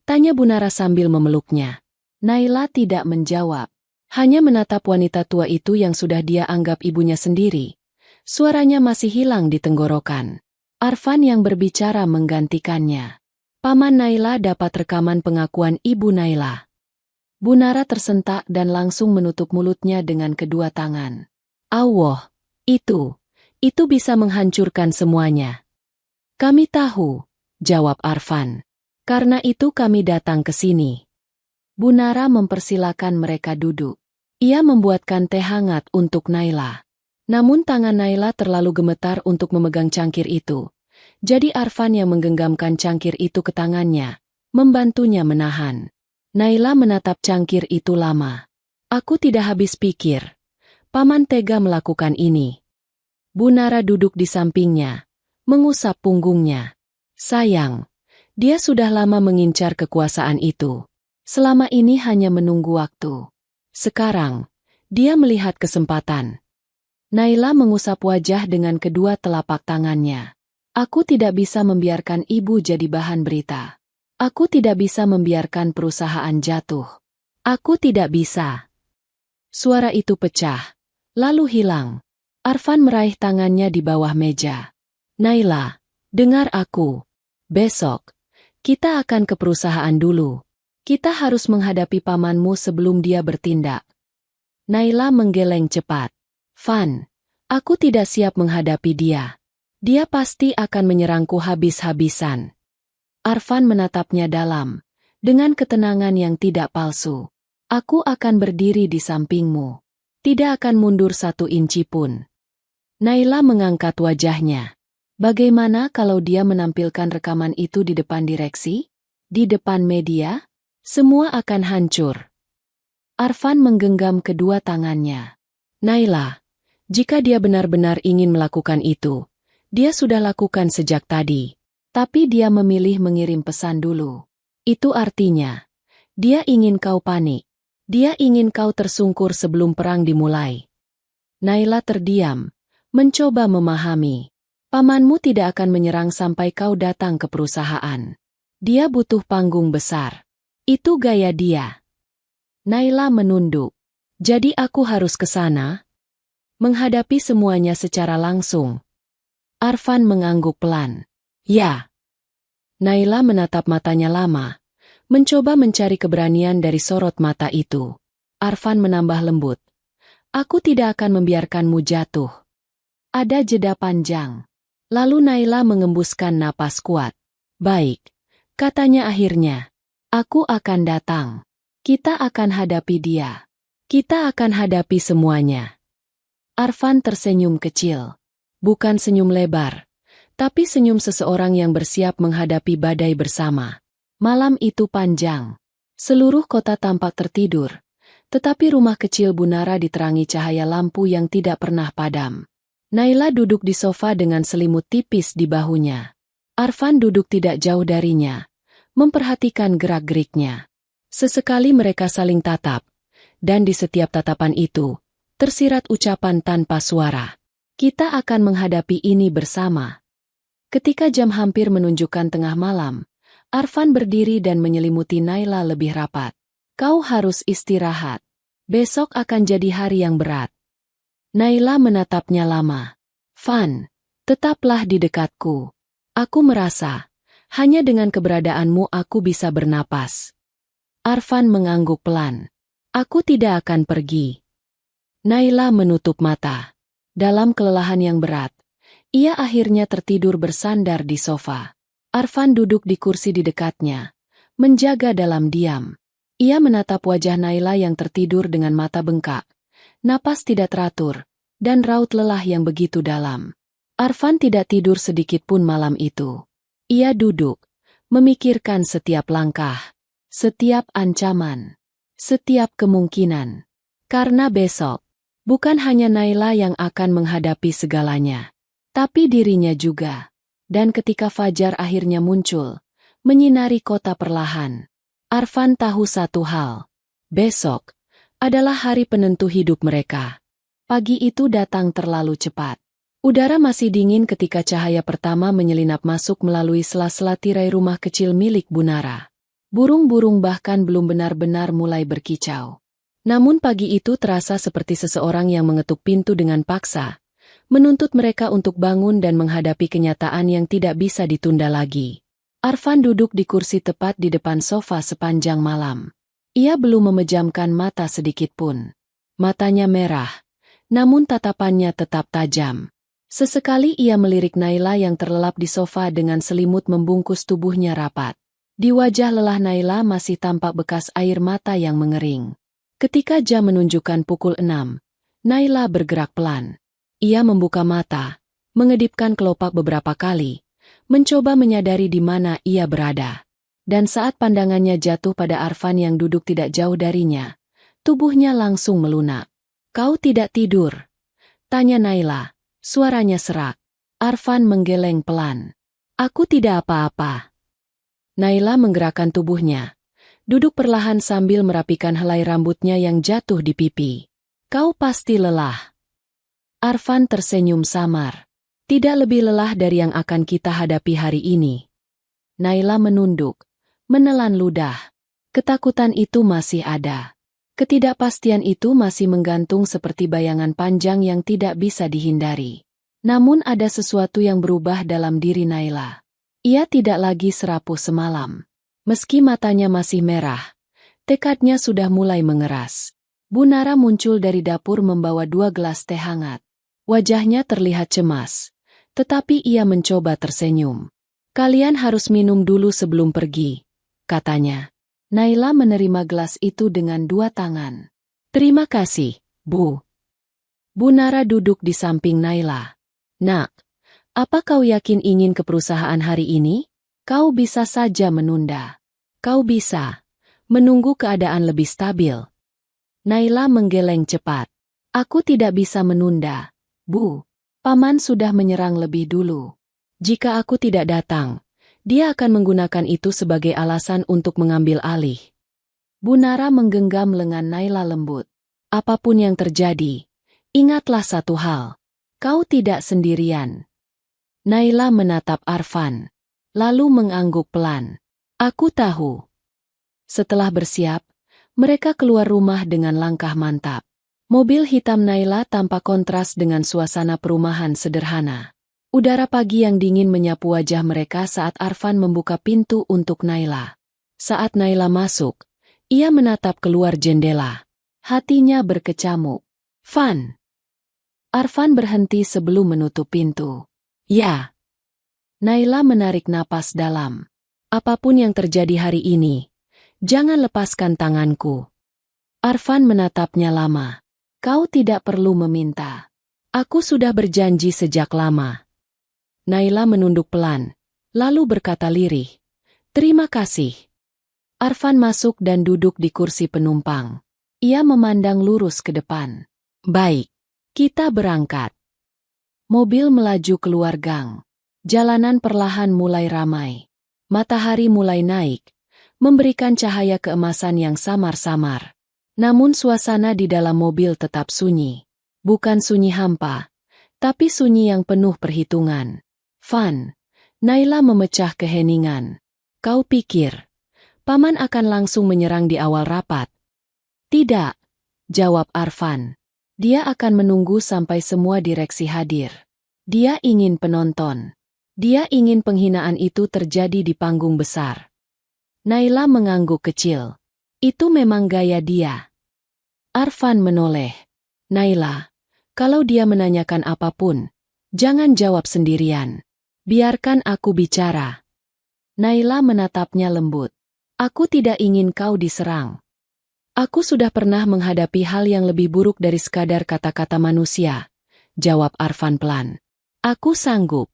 tanya Bunara sambil memeluknya. Naila tidak menjawab, hanya menatap wanita tua itu yang sudah dia anggap ibunya sendiri. Suaranya masih hilang di tenggorokan. Arfan yang berbicara menggantikannya. "Paman Naila dapat rekaman pengakuan ibu Naila." Bunara tersentak dan langsung menutup mulutnya dengan kedua tangan. "Allah, itu bisa menghancurkan semuanya." "Kami tahu," jawab Arfan. "Karena itu kami datang ke sini." Bunara mempersilakan mereka duduk. Ia membuatkan teh hangat untuk Naila. Namun tangan Naila terlalu gemetar untuk memegang cangkir itu. Jadi Arfan yang menggenggamkan cangkir itu ke tangannya, membantunya menahan. Naila menatap cangkir itu lama. "Aku tidak habis pikir. Paman tega melakukan ini." Bunara duduk di sampingnya, mengusap punggungnya. "Sayang, dia sudah lama mengincar kekuasaan itu. Selama ini hanya menunggu waktu. Sekarang, dia melihat kesempatan." Naila mengusap wajah dengan kedua telapak tangannya. "Aku tidak bisa membiarkan ibu jadi bahan berita. Aku tidak bisa membiarkan perusahaan jatuh. Aku tidak bisa." Suara itu pecah, lalu hilang. Arfan meraih tangannya di bawah meja. "Naila, dengar aku. Besok, kita akan ke perusahaan dulu. Kita harus menghadapi pamanmu sebelum dia bertindak." Naila menggeleng cepat. "Van, aku tidak siap menghadapi dia. Dia pasti akan menyerangku habis-habisan." Arfan menatapnya dalam, dengan ketenangan yang tidak palsu. "Aku akan berdiri di sampingmu. Tidak akan mundur 1 inci pun." Naila mengangkat wajahnya. Bagaimana kalau dia menampilkan rekaman itu di depan direksi? Di depan media? Semua akan hancur. Arfan menggenggam kedua tangannya. "Naila, jika dia benar-benar ingin melakukan itu, dia sudah lakukan sejak tadi. Tapi dia memilih mengirim pesan dulu. Itu artinya, dia ingin kau panik. Dia ingin kau tersungkur sebelum perang dimulai." Naila terdiam, mencoba memahami. "Pamanmu tidak akan menyerang sampai kau datang ke perusahaan. Dia butuh panggung besar. Itu gaya dia." Naila menunduk. "Jadi aku harus ke sana? Menghadapi semuanya secara langsung?" Arfan mengangguk pelan. "Ya." Naila menatap matanya lama, mencoba mencari keberanian dari sorot mata itu. Arfan menambah lembut. "Aku tidak akan membiarkanmu jatuh." Ada jeda panjang. Lalu Naila mengembuskan napas kuat. "Baik," katanya akhirnya. "Aku akan datang. Kita akan hadapi dia. Kita akan hadapi semuanya." Arfan tersenyum kecil. Bukan senyum lebar, tapi senyum seseorang yang bersiap menghadapi badai bersama. Malam itu panjang. Seluruh kota tampak tertidur, tetapi rumah kecil Bunara diterangi cahaya lampu yang tidak pernah padam. Naila duduk di sofa dengan selimut tipis di bahunya. Arfan duduk tidak jauh darinya, memperhatikan gerak-geriknya. Sesekali mereka saling tatap, dan di setiap tatapan itu, tersirat ucapan tanpa suara. "Kita akan menghadapi ini bersama." Ketika jam hampir menunjukkan tengah malam, Arfan berdiri dan menyelimuti Naila lebih rapat. "Kau harus istirahat. Besok akan jadi hari yang berat." Naila menatapnya lama. "Van, tetaplah di dekatku. Aku merasa, hanya dengan keberadaanmu aku bisa bernapas." Arfan mengangguk pelan. "Aku tidak akan pergi." Naila menutup mata. Dalam kelelahan yang berat, ia akhirnya tertidur bersandar di sofa. Arfan duduk di kursi di dekatnya, menjaga dalam diam. Ia menatap wajah Naila yang tertidur dengan mata bengkak, napas tidak teratur, dan raut lelah yang begitu dalam. Arfan tidak tidur sedikit pun malam itu. Ia duduk, memikirkan setiap langkah, setiap ancaman, setiap kemungkinan. Karena besok, bukan hanya Naila yang akan menghadapi segalanya, tapi dirinya juga. Dan ketika fajar akhirnya muncul, menyinari kota perlahan, Arfan tahu satu hal. Besok adalah hari penentu hidup mereka. Pagi itu datang terlalu cepat. Udara masih dingin ketika cahaya pertama menyelinap masuk melalui sela-sela tirai rumah kecil milik Bunara. Burung-burung bahkan belum benar-benar mulai berkicau. Namun pagi itu terasa seperti seseorang yang mengetuk pintu dengan paksa, menuntut mereka untuk bangun dan menghadapi kenyataan yang tidak bisa ditunda lagi. Arfan duduk di kursi tepat di depan sofa sepanjang malam. Ia belum memejamkan mata sedikit pun. Matanya merah, namun tatapannya tetap tajam. Sesekali ia melirik Naila yang terlelap di sofa dengan selimut membungkus tubuhnya rapat. Di wajah lelah Naila masih tampak bekas air mata yang mengering. Ketika jam menunjukkan pukul 6, Naila bergerak pelan. Ia membuka mata, mengedipkan kelopak beberapa kali, mencoba menyadari di mana ia berada. Dan saat pandangannya jatuh pada Arfan yang duduk tidak jauh darinya, tubuhnya langsung melunak. "Kau tidak tidur?" tanya Naila, suaranya serak. Arfan menggeleng pelan. "Aku tidak apa-apa." Naila menggerakkan tubuhnya, duduk perlahan sambil merapikan helai rambutnya yang jatuh di pipi. "Kau pasti lelah." Arfan tersenyum samar. "Tidak lebih lelah dari yang akan kita hadapi hari ini." Naila menunduk, menelan ludah. Ketakutan itu masih ada. Ketidakpastian itu masih menggantung seperti bayangan panjang yang tidak bisa dihindari. Namun ada sesuatu yang berubah dalam diri Naila. Ia tidak lagi serapuh semalam. Meski matanya masih merah, tekadnya sudah mulai mengeras. Bunara muncul dari dapur membawa 2 gelas teh hangat. Wajahnya terlihat cemas, tetapi ia mencoba tersenyum. "Kalian harus minum dulu sebelum pergi," katanya. Naila menerima gelas itu dengan 2 tangan. "Terima kasih, Bu." Bunara duduk di samping Naila. "Nak, apa kau yakin ingin ke perusahaan hari ini? Kau bisa saja menunda. Kau bisa menunggu keadaan lebih stabil." Naila menggeleng cepat. "Aku tidak bisa menunda, Bu. Paman sudah menyerang lebih dulu. Jika aku tidak datang, dia akan menggunakan itu sebagai alasan untuk mengambil alih." Bunara menggenggam lengan Naila lembut. "Apapun yang terjadi, ingatlah satu hal. Kau tidak sendirian." Naila menatap Arfan, lalu mengangguk pelan. "Aku tahu." Setelah bersiap, mereka keluar rumah dengan langkah mantap. Mobil hitam Naila tampak kontras dengan suasana perumahan sederhana. Udara pagi yang dingin menyapu wajah mereka saat Arfan membuka pintu untuk Naila. Saat Naila masuk, ia menatap keluar jendela. Hatinya berkecamuk. "Fan." Arfan berhenti sebelum menutup pintu. "Ya." Naila menarik napas dalam. "Apapun yang terjadi hari ini, jangan lepaskan tanganku." Arfan menatapnya lama. "Kau tidak perlu meminta. Aku sudah berjanji sejak lama." Naila menunduk pelan, lalu berkata lirih, "Terima kasih." Arfan masuk dan duduk di kursi penumpang. Ia memandang lurus ke depan. "Baik, kita berangkat." Mobil melaju keluar gang. Jalanan perlahan mulai ramai. Matahari mulai naik, memberikan cahaya keemasan yang samar-samar. Namun suasana di dalam mobil tetap sunyi. Bukan sunyi hampa, tapi sunyi yang penuh perhitungan. "Fan." Naila memecah keheningan. "Kau pikir Paman akan langsung menyerang di awal rapat?" "Tidak," jawab Arfan. "Dia akan menunggu sampai semua direksi hadir. Dia ingin penonton. Dia ingin penghinaan itu terjadi di panggung besar." Naila mengangguk kecil. "Itu memang gaya dia." Arfan menoleh. "Naila, kalau dia menanyakan apapun, jangan jawab sendirian. Biarkan aku bicara." Naila menatapnya lembut. "Aku tidak ingin kau diserang. Aku sudah pernah menghadapi hal yang lebih buruk dari sekadar kata-kata manusia," jawab Arfan pelan. "Aku sanggup."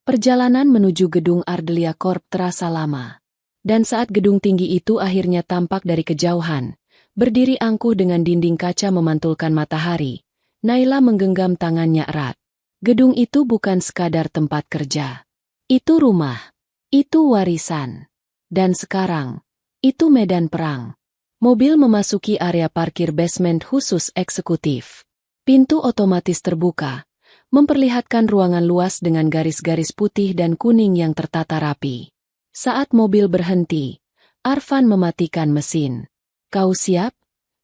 Perjalanan menuju gedung Ardelia Corp terasa lama. Dan saat gedung tinggi itu akhirnya tampak dari kejauhan, berdiri angkuh dengan dinding kaca memantulkan matahari, Naila menggenggam tangannya erat. Gedung itu bukan sekadar tempat kerja. Itu rumah. Itu warisan. Dan sekarang, Itu medan perang. Mobil memasuki area parkir basement khusus eksekutif. Pintu otomatis terbuka, memperlihatkan ruangan luas dengan garis-garis putih dan kuning yang tertata rapi. Saat mobil berhenti, Arfan mematikan mesin. "Kau siap?"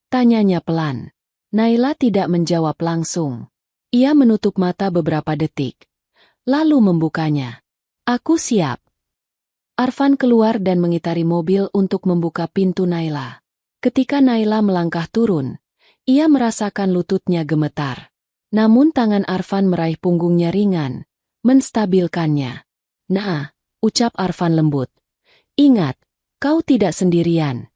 tanyanya pelan. Naila tidak menjawab langsung. Ia menutup mata beberapa detik, lalu membukanya. "Aku siap." Arfan keluar dan mengitari mobil untuk membuka pintu Naila. Ketika Naila melangkah turun, ia merasakan lututnya gemetar. Namun tangan Arfan meraih punggungnya ringan, menstabilkannya. "Nah," ucap Arfan lembut. "Ingat, kau tidak sendirian."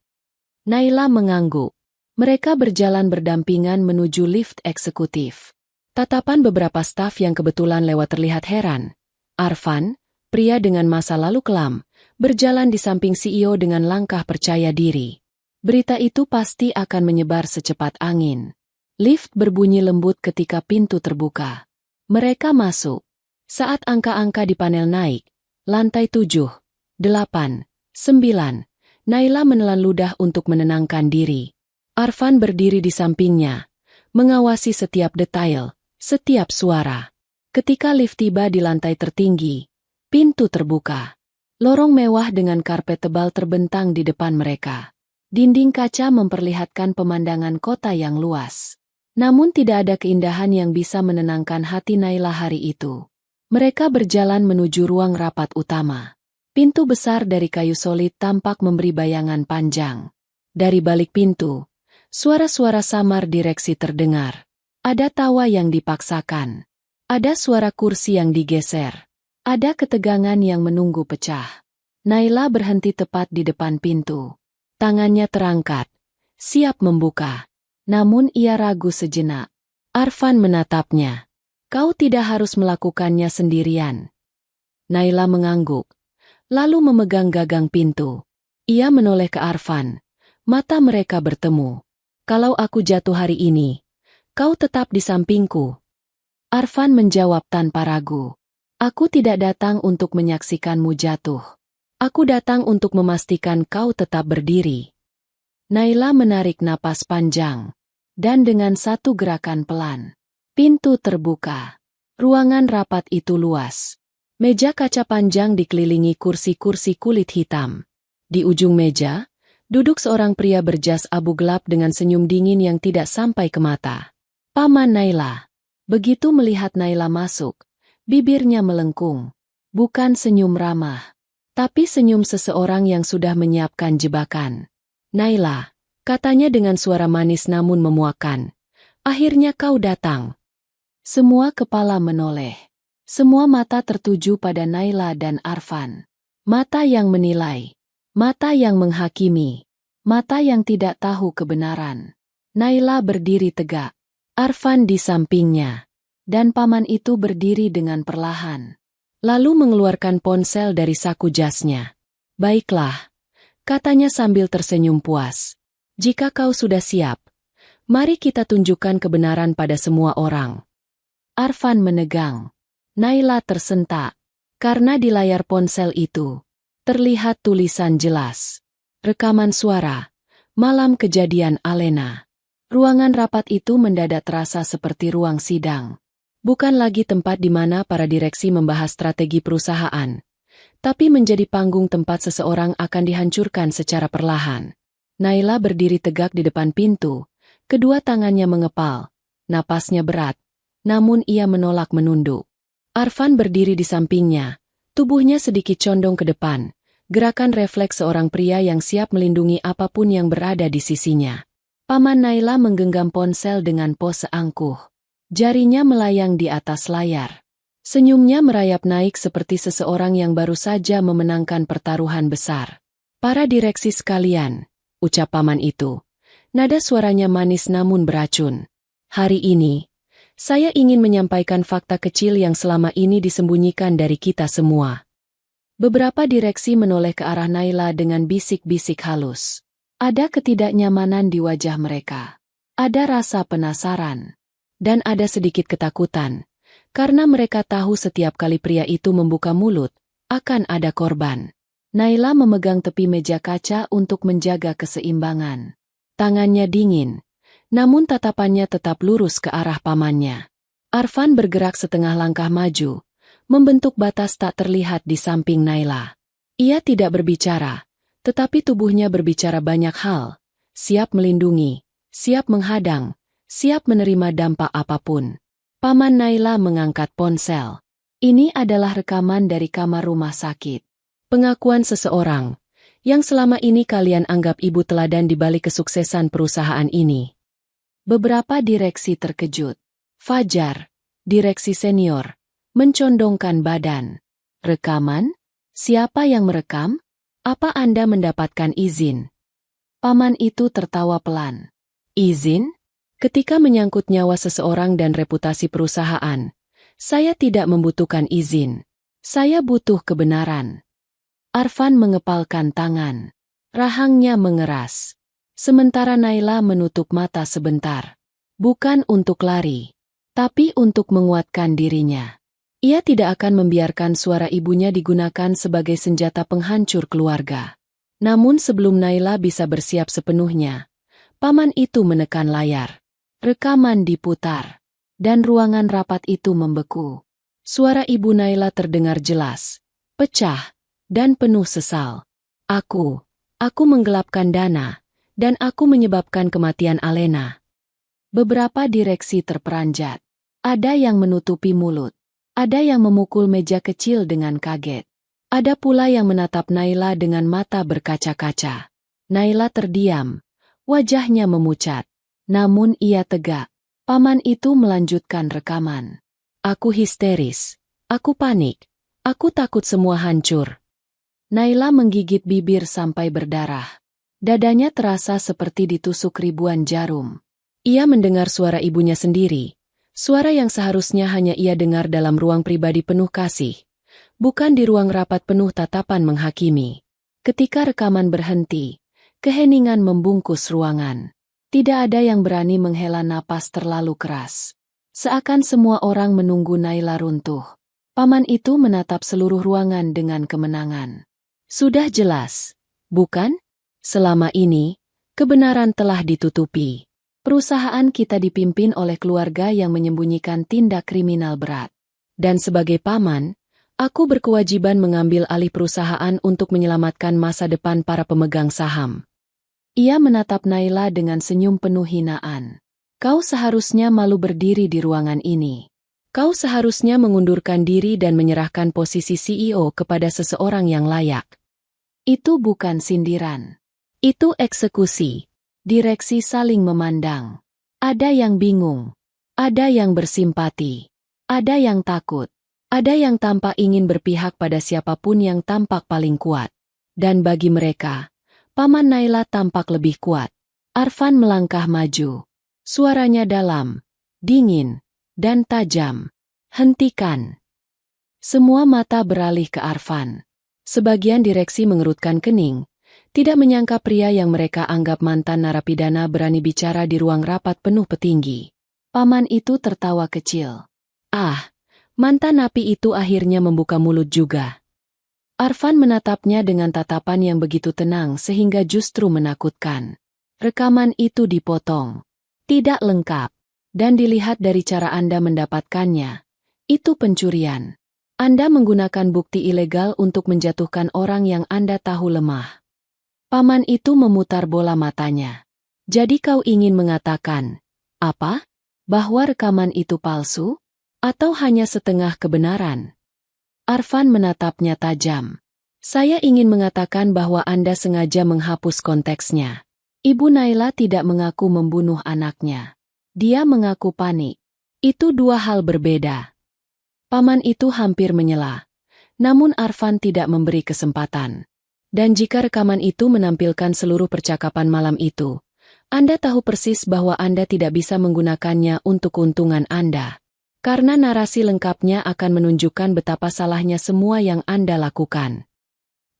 Naila mengangguk. Mereka berjalan berdampingan menuju lift eksekutif. Tatapan beberapa staf yang kebetulan lewat terlihat heran. Arfan, pria dengan masa lalu kelam, berjalan di samping CEO dengan langkah percaya diri. Berita itu pasti akan menyebar secepat angin. Lift berbunyi lembut ketika pintu terbuka. Mereka masuk. Saat angka-angka di panel naik, lantai 7, 8, 9, Naila menelan ludah untuk menenangkan diri. Arfan berdiri di sampingnya, mengawasi setiap detail, setiap suara. Ketika lift tiba di lantai tertinggi, pintu terbuka. Lorong mewah dengan karpet tebal terbentang di depan mereka. Dinding kaca memperlihatkan pemandangan kota yang luas. Namun tidak ada keindahan yang bisa menenangkan hati Naila hari itu. Mereka berjalan menuju ruang rapat utama. Pintu besar dari kayu solid tampak memberi bayangan panjang. Dari balik pintu, suara-suara samar direksi terdengar. Ada tawa yang dipaksakan. Ada suara kursi yang digeser. Ada ketegangan yang menunggu pecah. Naila berhenti tepat di depan pintu. Tangannya terangkat, siap membuka. Namun ia ragu sejenak. Arfan menatapnya. "Kau tidak harus melakukannya sendirian." Naila mengangguk, lalu memegang gagang pintu. Ia menoleh ke Arfan. Mata mereka bertemu. "Kalau aku jatuh hari ini, kau tetap di sampingku." Arfan menjawab tanpa ragu. "Aku tidak datang untuk menyaksikanmu jatuh. Aku datang untuk memastikan kau tetap berdiri." Naila menarik napas panjang. Dan dengan satu gerakan pelan, pintu terbuka. Ruangan rapat itu luas. Meja kaca panjang dikelilingi kursi-kursi kulit hitam. Di ujung meja, duduk seorang pria berjas abu gelap dengan senyum dingin yang tidak sampai ke mata. Paman Naila. Begitu melihat Naila masuk, bibirnya melengkung. Bukan senyum ramah, tapi senyum seseorang yang sudah menyiapkan jebakan. "Naila," katanya dengan suara manis namun memuakkan. "Akhirnya kau datang." Semua kepala menoleh. Semua mata tertuju pada Naila dan Arfan. Mata yang menilai. Mata yang menghakimi. Mata yang tidak tahu kebenaran. Naila berdiri tegak. Arfan di sampingnya. Dan paman itu berdiri dengan perlahan. Lalu mengeluarkan ponsel dari saku jasnya. "Baiklah," katanya sambil tersenyum puas. "Jika kau sudah siap, mari kita tunjukkan kebenaran pada semua orang." Arfan menegang. Naila tersentak. Karena di layar ponsel itu, terlihat tulisan jelas. Rekaman suara. Malam kejadian Alena. Ruangan rapat itu mendadak terasa seperti ruang sidang. Bukan lagi tempat di mana para direksi membahas strategi perusahaan, tapi menjadi panggung tempat seseorang akan dihancurkan secara perlahan. Naila berdiri tegak di depan pintu, kedua tangannya mengepal, napasnya berat, namun ia menolak menunduk. Arfan berdiri di sampingnya, tubuhnya sedikit condong ke depan, gerakan refleks seorang pria yang siap melindungi apapun yang berada di sisinya. Paman Naila menggenggam ponsel dengan pose angkuh. Jarinya melayang di atas layar. Senyumnya merayap naik seperti seseorang yang baru saja memenangkan pertaruhan besar. "Para direksi sekalian," ucap paman itu. Nada suaranya manis namun beracun. "Hari ini, saya ingin menyampaikan fakta kecil yang selama ini disembunyikan dari kita semua." Beberapa direksi menoleh ke arah Naila dengan bisik-bisik halus. Ada ketidaknyamanan di wajah mereka. Ada rasa penasaran. Dan ada sedikit ketakutan, karena mereka tahu setiap kali pria itu membuka mulut, akan ada korban. Naila memegang tepi meja kaca untuk menjaga keseimbangan. Tangannya dingin, namun tatapannya tetap lurus ke arah pamannya. Arfan bergerak setengah langkah maju, membentuk batas tak terlihat di samping Naila. Ia tidak berbicara, tetapi tubuhnya berbicara banyak hal. Siap melindungi, siap menghadang, siap menerima dampak apapun. Paman Naila mengangkat ponsel. Ini adalah rekaman dari kamar rumah sakit. Pengakuan seseorang yang selama ini kalian anggap ibu teladan di balik kesuksesan perusahaan ini. Beberapa direksi terkejut. Fajar, direksi senior, mencondongkan badan. Rekaman? Siapa yang merekam? Apa Anda mendapatkan izin? Paman itu tertawa pelan. Izin? Ketika menyangkut nyawa seseorang dan reputasi perusahaan, saya tidak membutuhkan izin. Saya butuh kebenaran. Arfan mengepalkan tangan. Rahangnya mengeras. Sementara Naila menutup mata sebentar. Bukan untuk lari, tapi untuk menguatkan dirinya. Ia tidak akan membiarkan suara ibunya digunakan sebagai senjata penghancur keluarga. Namun sebelum Naila bisa bersiap sepenuhnya, paman itu menekan layar. Rekaman diputar, dan ruangan rapat itu membeku. Suara ibu Naila terdengar jelas, pecah, dan penuh sesal. Aku menggelapkan dana, dan aku menyebabkan kematian Alena. Beberapa direksi terperanjat. Ada yang menutupi mulut. Ada yang memukul meja kecil dengan kaget. Ada pula yang menatap Naila dengan mata berkaca-kaca. Naila terdiam. Wajahnya memucat. Namun ia tegak. Paman itu melanjutkan rekaman. Aku histeris. Aku panik. Aku takut semua hancur. Naila menggigit bibir sampai berdarah. Dadanya terasa seperti ditusuk ribuan jarum. Ia mendengar suara ibunya sendiri. Suara yang seharusnya hanya ia dengar dalam ruang pribadi penuh kasih. Bukan di ruang rapat penuh tatapan menghakimi. Ketika rekaman berhenti, keheningan membungkus ruangan. Tidak ada yang berani menghela napas terlalu keras. Seakan semua orang menunggu Naila runtuh. Paman itu menatap seluruh ruangan dengan kemenangan. Sudah jelas, bukan? Selama ini, kebenaran telah ditutupi. Perusahaan kita dipimpin oleh keluarga yang menyembunyikan tindak kriminal berat. Dan sebagai paman, aku berkewajiban mengambil alih perusahaan untuk menyelamatkan masa depan para pemegang saham. Ia menatap Naila dengan senyum penuh hinaan. Kau seharusnya malu berdiri di ruangan ini. Kau seharusnya mengundurkan diri dan menyerahkan posisi CEO kepada seseorang yang layak. Itu bukan sindiran. Itu eksekusi. Direksi saling memandang. Ada yang bingung. Ada yang bersimpati. Ada yang takut. Ada yang tampak ingin berpihak pada siapapun yang tampak paling kuat. Dan bagi mereka, Paman Naila tampak lebih kuat. Arfan melangkah maju. Suaranya dalam, dingin, dan tajam. Hentikan. Semua mata beralih ke Arfan. Sebagian direksi mengerutkan kening. Tidak menyangka pria yang mereka anggap mantan narapidana berani bicara di ruang rapat penuh petinggi. Paman itu tertawa kecil. Ah, mantan napi itu akhirnya membuka mulut juga. Arfan menatapnya dengan tatapan yang begitu tenang sehingga justru menakutkan. Rekaman itu dipotong. Tidak lengkap. Dan dilihat dari cara Anda mendapatkannya. Itu pencurian. Anda menggunakan bukti ilegal untuk menjatuhkan orang yang Anda tahu lemah. Paman itu memutar bola matanya. Jadi kau ingin mengatakan, apa? Bahwa rekaman itu palsu? Atau hanya setengah kebenaran? Arfan menatapnya tajam. Saya ingin mengatakan bahwa Anda sengaja menghapus konteksnya. Ibu Naila tidak mengaku membunuh anaknya. Dia mengaku panik. Itu dua hal berbeda. Paman itu hampir menyela. Namun Arfan tidak memberi kesempatan. Dan jika rekaman itu menampilkan seluruh percakapan malam itu, Anda tahu persis bahwa Anda tidak bisa menggunakannya untuk keuntungan Anda. Karena narasi lengkapnya akan menunjukkan betapa salahnya semua yang Anda lakukan.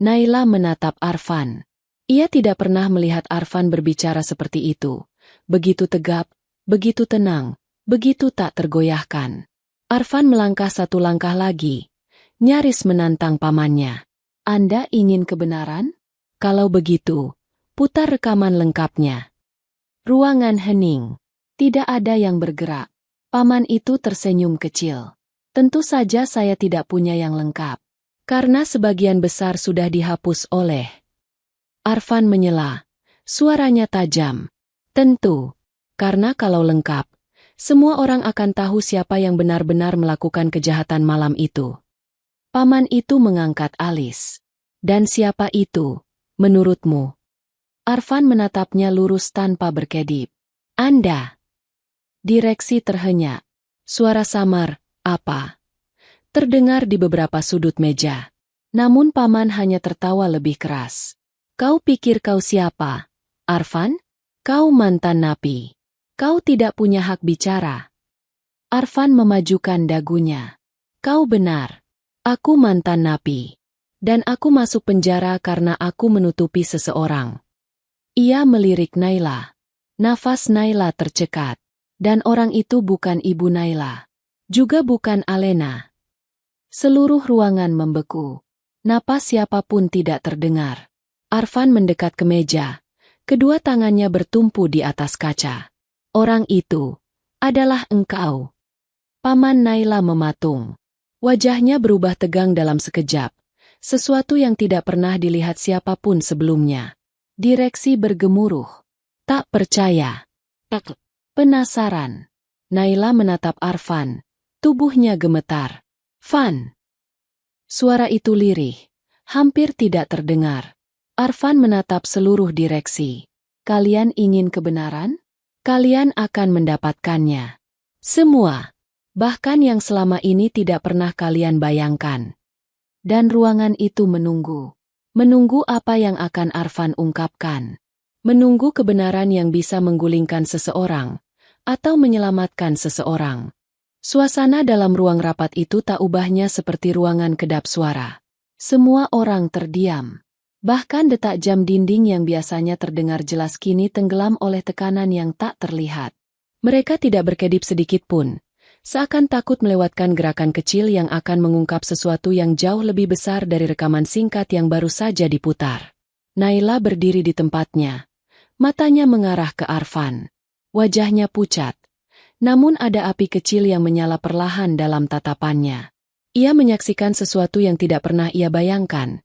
Naila menatap Arfan. Ia tidak pernah melihat Arfan berbicara seperti itu. Begitu tegap, begitu tenang, begitu tak tergoyahkan. Arfan melangkah satu langkah lagi, nyaris menantang pamannya. Anda ingin kebenaran? Kalau begitu, putar rekaman lengkapnya. Ruangan hening. Tidak ada yang bergerak. Paman itu tersenyum kecil. Tentu saja saya tidak punya yang lengkap. Karena sebagian besar sudah dihapus oleh. Arfan menyela. Suaranya tajam. Tentu. Karena kalau lengkap, semua orang akan tahu siapa yang benar-benar melakukan kejahatan malam itu. Paman itu mengangkat alis. Dan siapa itu, menurutmu? Arfan menatapnya lurus tanpa berkedip. Anda. Direksi terhenyak. Suara samar, apa? Terdengar di beberapa sudut meja. Namun paman hanya tertawa lebih keras. Kau pikir kau siapa? Arfan? Kau mantan napi. Kau tidak punya hak bicara. Arfan memajukan dagunya. Kau benar. Aku mantan napi. Dan aku masuk penjara karena aku menutupi seseorang. Ia melirik Naila. Nafas Naila tercekat. Dan orang itu bukan ibu Naila. Juga bukan Alena. Seluruh ruangan membeku. Napas siapapun tidak terdengar. Arfan mendekat ke meja. Kedua tangannya bertumpu di atas kaca. Orang itu adalah engkau. Paman Naila mematung. Wajahnya berubah tegang dalam sekejap. Sesuatu yang tidak pernah dilihat siapapun sebelumnya. Direksi bergemuruh. Tak percaya. Tak. Penasaran. Naila menatap Arfan. Tubuhnya gemetar. Fan. Suara itu lirih. Hampir tidak terdengar. Arfan menatap seluruh direksi. Kalian ingin kebenaran? Kalian akan mendapatkannya. Semua. Bahkan yang selama ini tidak pernah kalian bayangkan. Dan ruangan itu menunggu. Menunggu apa yang akan Arfan ungkapkan. Menunggu kebenaran yang bisa menggulingkan seseorang. Atau menyelamatkan seseorang. Suasana dalam ruang rapat itu tak ubahnya seperti ruangan kedap suara. Semua orang terdiam. Bahkan detak jam dinding yang biasanya terdengar jelas kini tenggelam oleh tekanan yang tak terlihat. Mereka tidak berkedip sedikit pun. Seakan takut melewatkan gerakan kecil yang akan mengungkap sesuatu yang jauh lebih besar dari rekaman singkat yang baru saja diputar. Naila berdiri di tempatnya. Matanya mengarah ke Arfan. Wajahnya pucat. Namun ada api kecil yang menyala perlahan dalam tatapannya. Ia menyaksikan sesuatu yang tidak pernah ia bayangkan.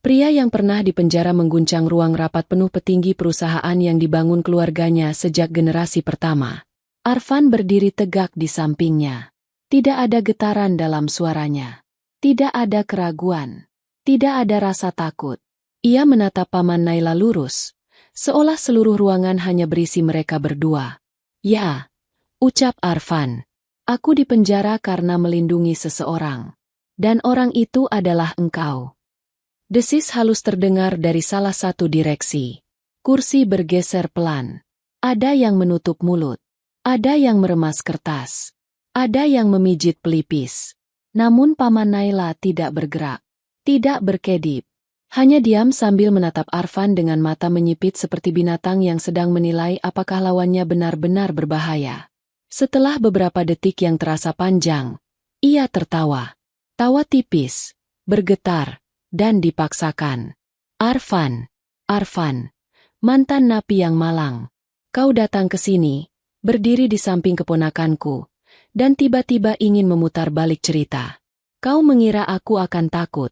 Pria yang pernah dipenjara mengguncang ruang rapat penuh petinggi perusahaan yang dibangun keluarganya sejak generasi pertama. Arfan berdiri tegak di sampingnya. Tidak ada getaran dalam suaranya. Tidak ada keraguan. Tidak ada rasa takut. Ia menatap paman Naila lurus, seolah seluruh ruangan hanya berisi mereka berdua. Ya, ucap Arfan. Aku dipenjara karena melindungi seseorang. Dan orang itu adalah engkau. Desis halus terdengar dari salah satu direksi. Kursi bergeser pelan. Ada yang menutup mulut. Ada yang meremas kertas. Ada yang memijit pelipis. Namun paman Naila tidak bergerak. Tidak berkedip. Hanya diam sambil menatap Arfan dengan mata menyipit seperti binatang yang sedang menilai apakah lawannya benar-benar berbahaya. Setelah beberapa detik yang terasa panjang, ia tertawa. Tawa tipis, bergetar, dan dipaksakan. Arfan, Arfan, mantan napi yang malang. Kau datang ke sini, berdiri di samping keponakanku, dan tiba-tiba ingin memutar balik cerita. Kau mengira aku akan takut.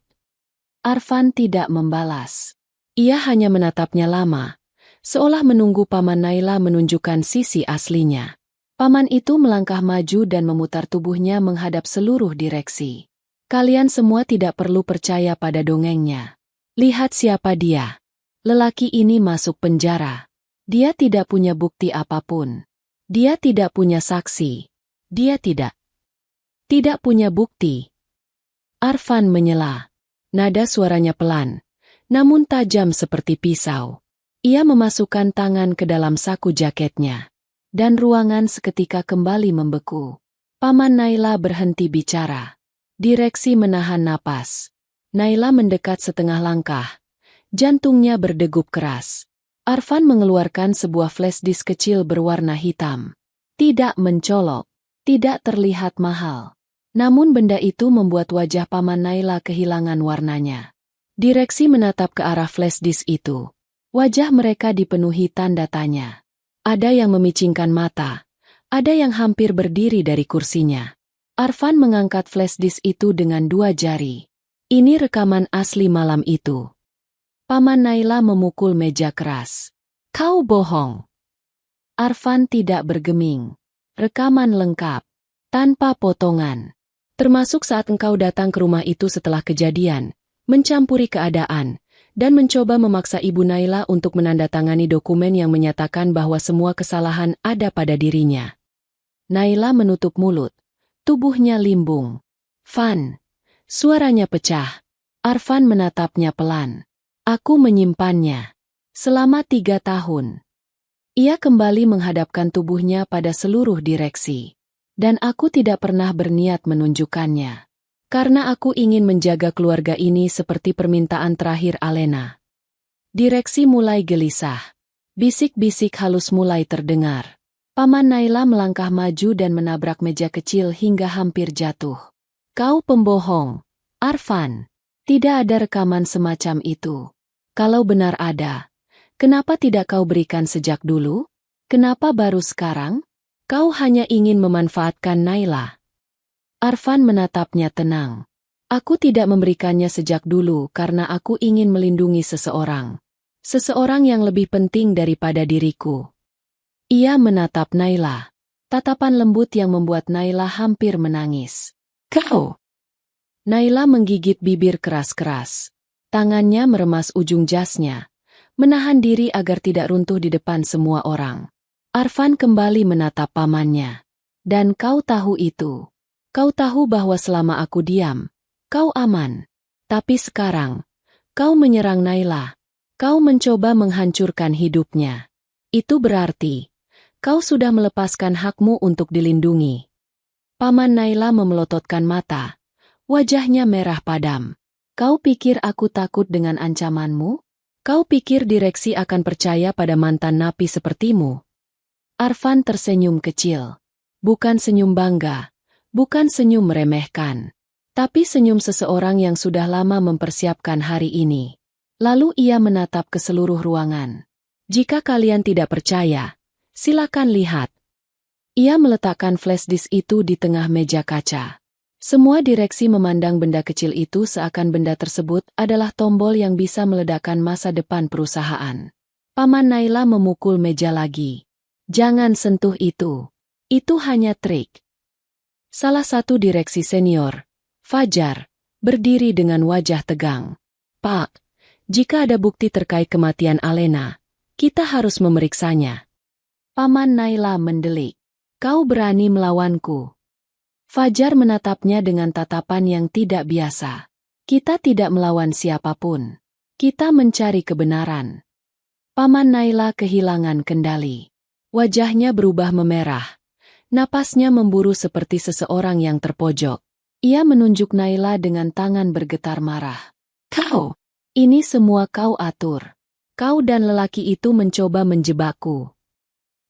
Arfan tidak membalas. Ia hanya menatapnya lama, seolah menunggu paman Naila menunjukkan sisi aslinya. Paman itu melangkah maju dan memutar tubuhnya menghadap seluruh direksi. Kalian semua tidak perlu percaya pada dongengnya. Lihat siapa dia. Lelaki ini masuk penjara. Dia tidak punya bukti apapun. Dia tidak punya saksi. Dia tidak punya bukti. Arfan menyela. Nada suaranya pelan, namun tajam seperti pisau. Ia memasukkan tangan ke dalam saku jaketnya. Dan ruangan seketika kembali membeku. Paman Naila berhenti bicara. Direksi menahan napas. Naila mendekat setengah langkah. Jantungnya berdegup keras. Arfan mengeluarkan sebuah flash disk kecil berwarna hitam. Tidak mencolok, tidak terlihat mahal. Namun benda itu membuat wajah paman Naila kehilangan warnanya. Direksi menatap ke arah flash disk itu. Wajah mereka dipenuhi tanda tanya. Ada yang memicingkan mata. Ada yang hampir berdiri dari kursinya. Arfan mengangkat flash disk itu dengan 2 jari. Ini rekaman asli malam itu. Paman Naila memukul meja keras. Kau bohong. Arfan tidak bergeming. Rekaman lengkap. Tanpa potongan. Termasuk saat engkau datang ke rumah itu setelah kejadian, mencampuri keadaan, dan mencoba memaksa Ibu Naila untuk menandatangani dokumen yang menyatakan bahwa semua kesalahan ada pada dirinya. Naila menutup mulut. Tubuhnya limbung. Fan. Suaranya pecah. Arfan menatapnya pelan. Aku menyimpannya. Selama 3 tahun. Ia kembali menghadapkan tubuhnya pada seluruh direksi. Dan aku tidak pernah berniat menunjukkannya. Karena aku ingin menjaga keluarga ini seperti permintaan terakhir Alena. Direksi mulai gelisah. Bisik-bisik halus mulai terdengar. Paman Naila melangkah maju dan menabrak meja kecil hingga hampir jatuh. Kau pembohong, Arfan. Tidak ada rekaman semacam itu. Kalau benar ada, kenapa tidak kau berikan sejak dulu? Kenapa baru sekarang? Kau hanya ingin memanfaatkan Naila. Arfan menatapnya tenang. Aku tidak memberikannya sejak dulu karena aku ingin melindungi seseorang. Seseorang yang lebih penting daripada diriku. Ia menatap Naila. Tatapan lembut yang membuat Naila hampir menangis. Kau! Naila menggigit bibir keras-keras. Tangannya meremas ujung jasnya. Menahan diri agar tidak runtuh di depan semua orang. Arfan kembali menatap pamannya. Dan kau tahu itu. Kau tahu bahwa selama aku diam, kau aman. Tapi sekarang, kau menyerang Naila. Kau mencoba menghancurkan hidupnya. Itu berarti, kau sudah melepaskan hakmu untuk dilindungi. Paman Naila memelototkan mata. Wajahnya merah padam. Kau pikir aku takut dengan ancamanmu? Kau pikir direksi akan percaya pada mantan napi sepertimu? Arfan tersenyum kecil. Bukan senyum bangga. Bukan senyum meremehkan, tapi senyum seseorang yang sudah lama mempersiapkan hari ini. Lalu ia menatap ke seluruh ruangan. Jika kalian tidak percaya, silakan lihat. Ia meletakkan flash disk itu di tengah meja kaca. Semua direksi memandang benda kecil itu seakan benda tersebut adalah tombol yang bisa meledakkan masa depan perusahaan. Paman Naila memukul meja lagi. Jangan sentuh itu. Itu hanya trik. Salah satu direksi senior, Fajar, berdiri dengan wajah tegang. Pak, jika ada bukti terkait kematian Alena, kita harus memeriksanya. Paman Naila mendelik. Kau berani melawanku. Fajar menatapnya dengan tatapan yang tidak biasa. Kita tidak melawan siapapun. Kita mencari kebenaran. Paman Naila kehilangan kendali. Wajahnya berubah memerah. Napasnya memburu seperti seseorang yang terpojok. Ia menunjuk Naila dengan tangan bergetar marah. Kau! Ini semua kau atur. Kau dan lelaki itu mencoba menjebakku.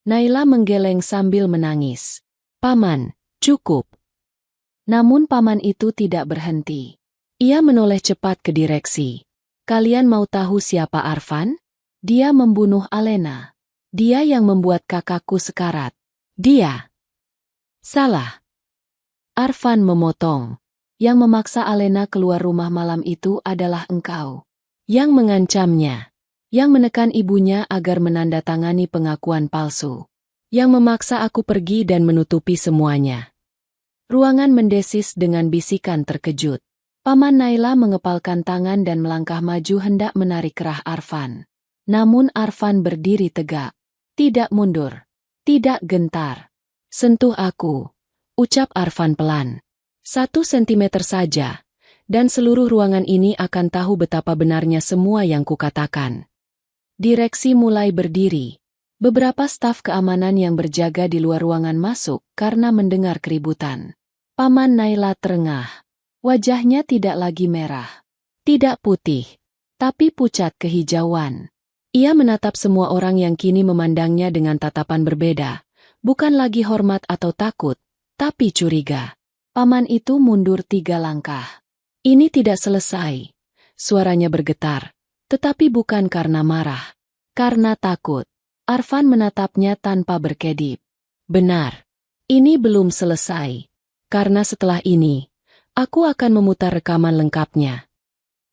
Naila menggeleng sambil menangis. Paman, cukup. Namun paman itu tidak berhenti. Ia menoleh cepat ke direksi. Kalian mau tahu siapa Arfan? Dia membunuh Alena. Dia yang membuat kakakku sekarat. Dia. Salah. Arfan memotong. Yang memaksa Alena keluar rumah malam itu adalah engkau. Yang mengancamnya. Yang menekan ibunya agar menandatangani pengakuan palsu. Yang memaksa aku pergi dan menutupi semuanya. Ruangan mendesis dengan bisikan terkejut. Paman Naila mengepalkan tangan dan melangkah maju hendak menarik kerah Arfan. Namun Arfan berdiri tegak. Tidak mundur. Tidak gentar. Sentuh aku, ucap Arfan pelan. 1 sentimeter saja, dan seluruh ruangan ini akan tahu betapa benarnya semua yang kukatakan. Direksi mulai berdiri. Beberapa staf keamanan yang berjaga di luar ruangan masuk karena mendengar keributan. Paman Naila terengah. Wajahnya tidak lagi merah. Tidak putih, tapi pucat kehijauan. Ia menatap semua orang yang kini memandangnya dengan tatapan berbeda. Bukan lagi hormat atau takut, tapi curiga. Paman itu mundur 3 langkah. Ini tidak selesai. Suaranya bergetar, tetapi bukan karena marah. Karena takut. Arfan menatapnya tanpa berkedip. Benar. Ini belum selesai. Karena setelah ini, aku akan memutar rekaman lengkapnya.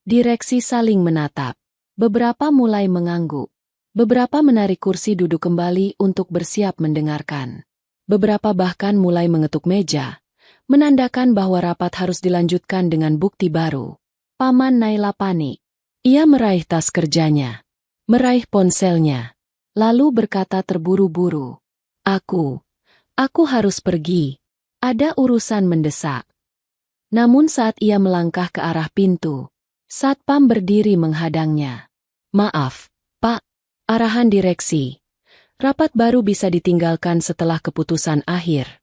Direksi saling menatap. Beberapa mulai mengangguk. Beberapa menarik kursi duduk kembali untuk bersiap mendengarkan. Beberapa bahkan mulai mengetuk meja, menandakan bahwa rapat harus dilanjutkan dengan bukti baru. Paman Naila panik. Ia meraih tas kerjanya, meraih ponselnya, lalu berkata terburu-buru. Aku harus pergi. Ada urusan mendesak. Namun saat ia melangkah ke arah pintu, satpam berdiri menghadangnya. Maaf, Pak. Arahan direksi. Rapat baru bisa ditinggalkan setelah keputusan akhir.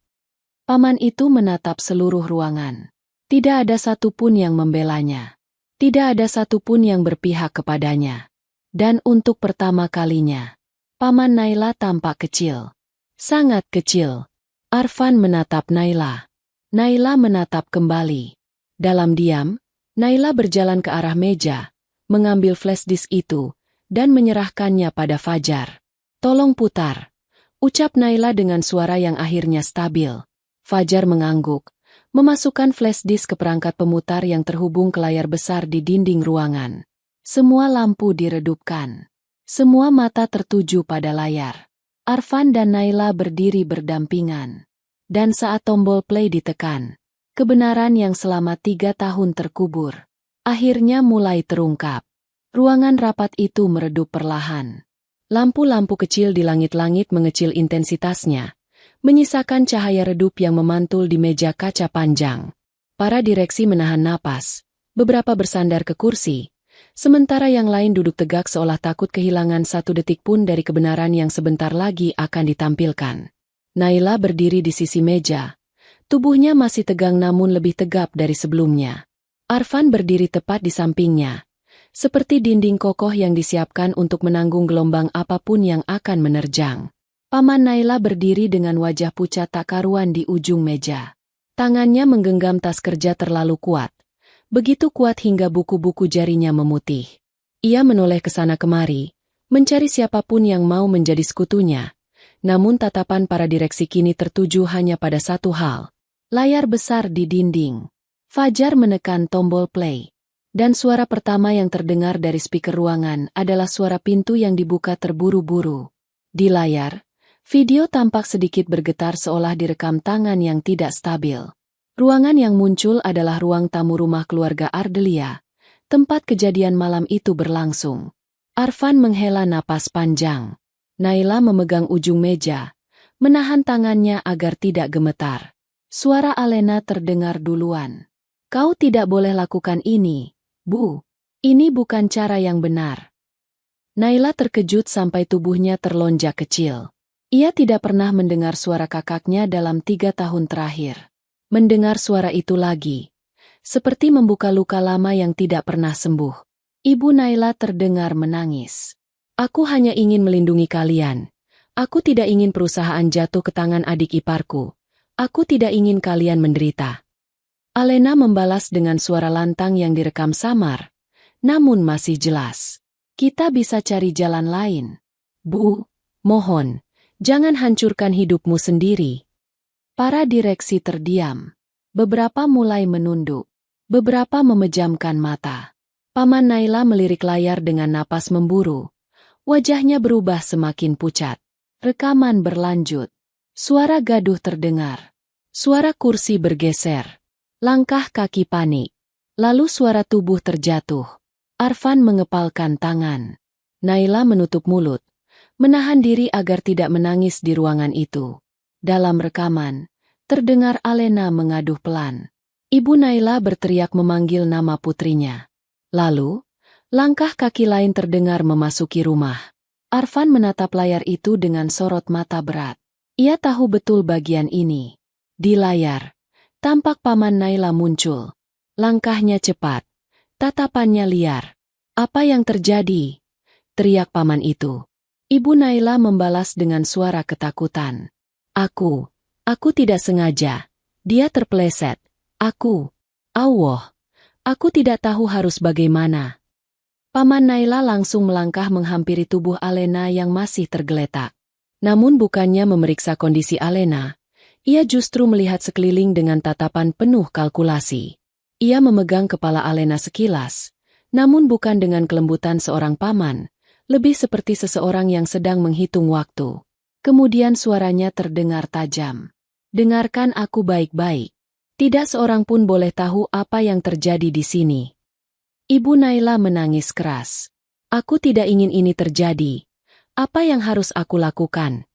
Paman itu menatap seluruh ruangan. Tidak ada satupun yang membelanya. Tidak ada satupun yang berpihak kepadanya. Dan untuk pertama kalinya, Paman Naila tampak kecil. Sangat kecil. Arfan menatap Naila. Naila menatap kembali. Dalam diam, Naila berjalan ke arah meja, mengambil flash disk itu, dan menyerahkannya pada Fajar. Tolong putar. Ucap Naila dengan suara yang akhirnya stabil. Fajar mengangguk, memasukkan flash disk ke perangkat pemutar yang terhubung ke layar besar di dinding ruangan. Semua lampu diredupkan. Semua mata tertuju pada layar. Arfan dan Naila berdiri berdampingan. Dan saat tombol play ditekan, kebenaran yang selama 3 tahun terkubur, akhirnya mulai terungkap. Ruangan rapat itu meredup perlahan. Lampu-lampu kecil di langit-langit mengecil intensitasnya, menyisakan cahaya redup yang memantul di meja kaca panjang. Para direksi menahan napas, beberapa bersandar ke kursi, sementara yang lain duduk tegak seolah takut kehilangan satu detik pun dari kebenaran yang sebentar lagi akan ditampilkan. Naila berdiri di sisi meja. Tubuhnya masih tegang namun lebih tegap dari sebelumnya. Arfan berdiri tepat di sampingnya, seperti dinding kokoh yang disiapkan untuk menanggung gelombang apapun yang akan menerjang. Paman Naila berdiri dengan wajah pucat tak karuan di ujung meja. Tangannya menggenggam tas kerja terlalu kuat. Begitu kuat hingga buku-buku jarinya memutih. Ia menoleh ke sana kemari, mencari siapapun yang mau menjadi sekutunya. Namun tatapan para direksi kini tertuju hanya pada satu hal. Layar besar di dinding. Fajar menekan tombol play. Dan suara pertama yang terdengar dari speaker ruangan adalah suara pintu yang dibuka terburu-buru. Di layar, video tampak sedikit bergetar seolah direkam tangan yang tidak stabil. Ruangan yang muncul adalah ruang tamu rumah keluarga Ardelia, tempat kejadian malam itu berlangsung. Arfan menghela napas panjang. Naila memegang ujung meja, menahan tangannya agar tidak gemetar. Suara Alena terdengar duluan. Kau tidak boleh lakukan ini, Bu. Ini bukan cara yang benar. Naila terkejut sampai tubuhnya terlonjak kecil. Ia tidak pernah mendengar suara kakaknya dalam 3 tahun terakhir. Mendengar suara itu lagi, seperti membuka luka lama yang tidak pernah sembuh. Ibu Naila terdengar menangis. Aku hanya ingin melindungi kalian. Aku tidak ingin perusahaan jatuh ke tangan adik iparku. Aku tidak ingin kalian menderita. Alena membalas dengan suara lantang yang direkam samar, namun masih jelas. Kita bisa cari jalan lain. Bu, mohon, jangan hancurkan hidupmu sendiri. Para direksi terdiam. Beberapa mulai menunduk. Beberapa memejamkan mata. Paman Naila melirik layar dengan napas memburu. Wajahnya berubah semakin pucat. Rekaman berlanjut. Suara gaduh terdengar. Suara kursi bergeser. Langkah kaki panik. Lalu suara tubuh terjatuh. Arfan mengepalkan tangan. Naila menutup mulut, menahan diri agar tidak menangis di ruangan itu. Dalam rekaman, terdengar Alena mengaduh pelan. Ibu Naila berteriak memanggil nama putrinya. Lalu, langkah kaki lain terdengar memasuki rumah. Arfan menatap layar itu dengan sorot mata berat. Ia tahu betul bagian ini. Di layar, tampak Paman Naila muncul. Langkahnya cepat, tatapannya liar. Apa yang terjadi? Teriak paman itu. Ibu Naila membalas dengan suara ketakutan. Aku tidak sengaja. Dia terpeleset. Allah. Aku tidak tahu harus bagaimana. Paman Naila langsung melangkah menghampiri tubuh Alena yang masih tergeletak. Namun bukannya memeriksa kondisi Alena, ia justru melihat sekeliling dengan tatapan penuh kalkulasi. Ia memegang kepala Alena sekilas, namun bukan dengan kelembutan seorang paman, lebih seperti seseorang yang sedang menghitung waktu. Kemudian suaranya terdengar tajam. Dengarkan aku baik-baik. Tidak seorang pun boleh tahu apa yang terjadi di sini. Ibu Naila menangis keras. Aku tidak ingin ini terjadi. Apa yang harus aku lakukan?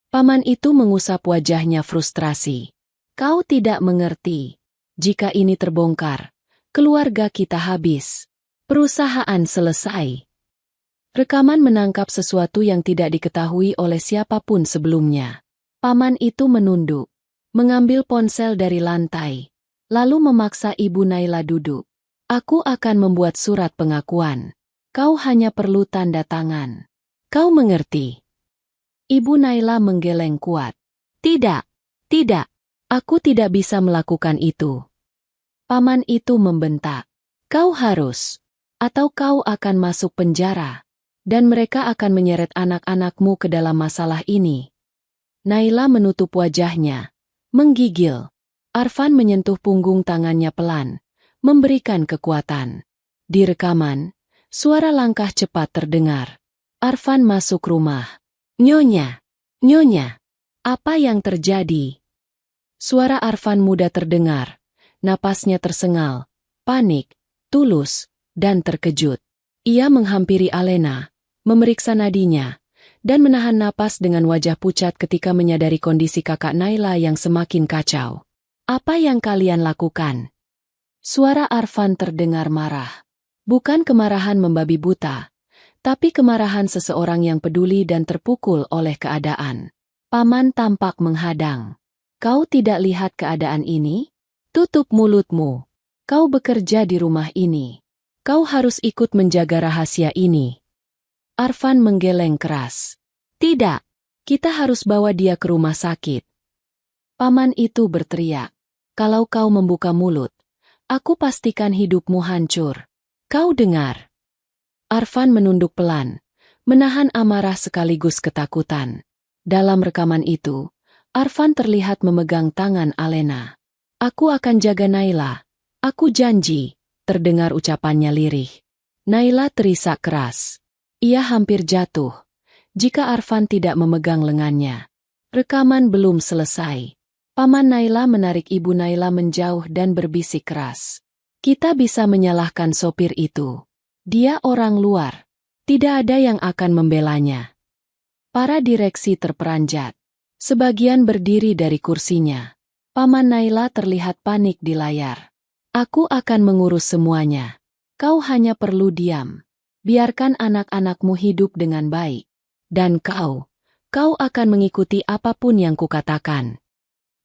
Paman itu mengusap wajahnya frustrasi. Kau tidak mengerti. Jika ini terbongkar, keluarga kita habis. Perusahaan selesai. Rekaman menangkap sesuatu yang tidak diketahui oleh siapapun sebelumnya. Paman itu menunduk, mengambil ponsel dari lantai, lalu memaksa Ibu Naila duduk. Aku akan membuat surat pengakuan. Kau hanya perlu tanda tangan. Kau mengerti? Ibu Naila menggeleng kuat. Tidak, tidak. Aku tidak bisa melakukan itu. Paman itu membentak. Kau harus. Atau kau akan masuk penjara. Dan mereka akan menyeret anak-anakmu ke dalam masalah ini. Naila menutup wajahnya. Menggigil. Arfan menyentuh punggung tangannya pelan. Memberikan kekuatan. Di rekaman, suara langkah cepat terdengar. Arfan masuk rumah. Nyonya, Nyonya, apa yang terjadi? Suara Arfan muda terdengar. Napasnya tersengal, panik, tulus, dan terkejut. Ia menghampiri Alena, memeriksa nadinya, dan menahan napas dengan wajah pucat ketika menyadari kondisi kakak Naila yang semakin kacau. Apa yang kalian lakukan? Suara Arfan terdengar marah. Bukan kemarahan membabi buta, tapi kemarahan seseorang yang peduli dan terpukul oleh keadaan. Paman tampak menghadang. Kau tidak lihat keadaan ini? Tutup mulutmu. Kau bekerja di rumah ini. Kau harus ikut menjaga rahasia ini. Arfan menggeleng keras. Tidak, kita harus bawa dia ke rumah sakit. Paman itu berteriak. Kalau kau membuka mulut, aku pastikan hidupmu hancur. Kau dengar? Arfan menunduk pelan, menahan amarah sekaligus ketakutan. Dalam rekaman itu, Arfan terlihat memegang tangan Alena. Aku akan jaga Naila. Aku janji, terdengar ucapannya lirih. Naila terisak keras. Ia hampir jatuh, jika Arfan tidak memegang lengannya. Rekaman belum selesai. Paman Naila menarik Ibu Naila menjauh dan berbisik keras. Kita bisa menyalahkan sopir itu. Dia orang luar. Tidak ada yang akan membelanya. Para direksi terperanjat. Sebagian berdiri dari kursinya. Paman Naila terlihat panik di layar. Aku akan mengurus semuanya. Kau hanya perlu diam. Biarkan anak-anakmu hidup dengan baik. Dan kau akan mengikuti apapun yang kukatakan.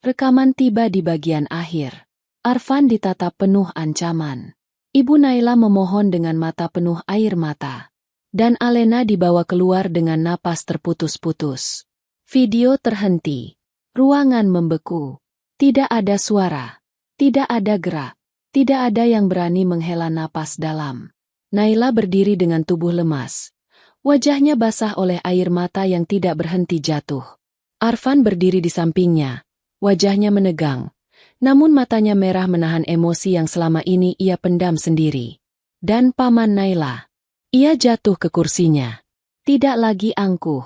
Rekaman tiba di bagian akhir. Arfan ditatap penuh ancaman. Ibu Naila memohon dengan mata penuh air mata. Dan Alena dibawa keluar dengan napas terputus-putus. Video terhenti. Ruangan membeku. Tidak ada suara. Tidak ada gerak. Tidak ada yang berani menghela napas dalam. Naila berdiri dengan tubuh lemas. Wajahnya basah oleh air mata yang tidak berhenti jatuh. Arfan berdiri di sampingnya. Wajahnya menegang. Namun matanya merah menahan emosi yang selama ini ia pendam sendiri. Dan Paman Naila. Ia jatuh ke kursinya. Tidak lagi angkuh.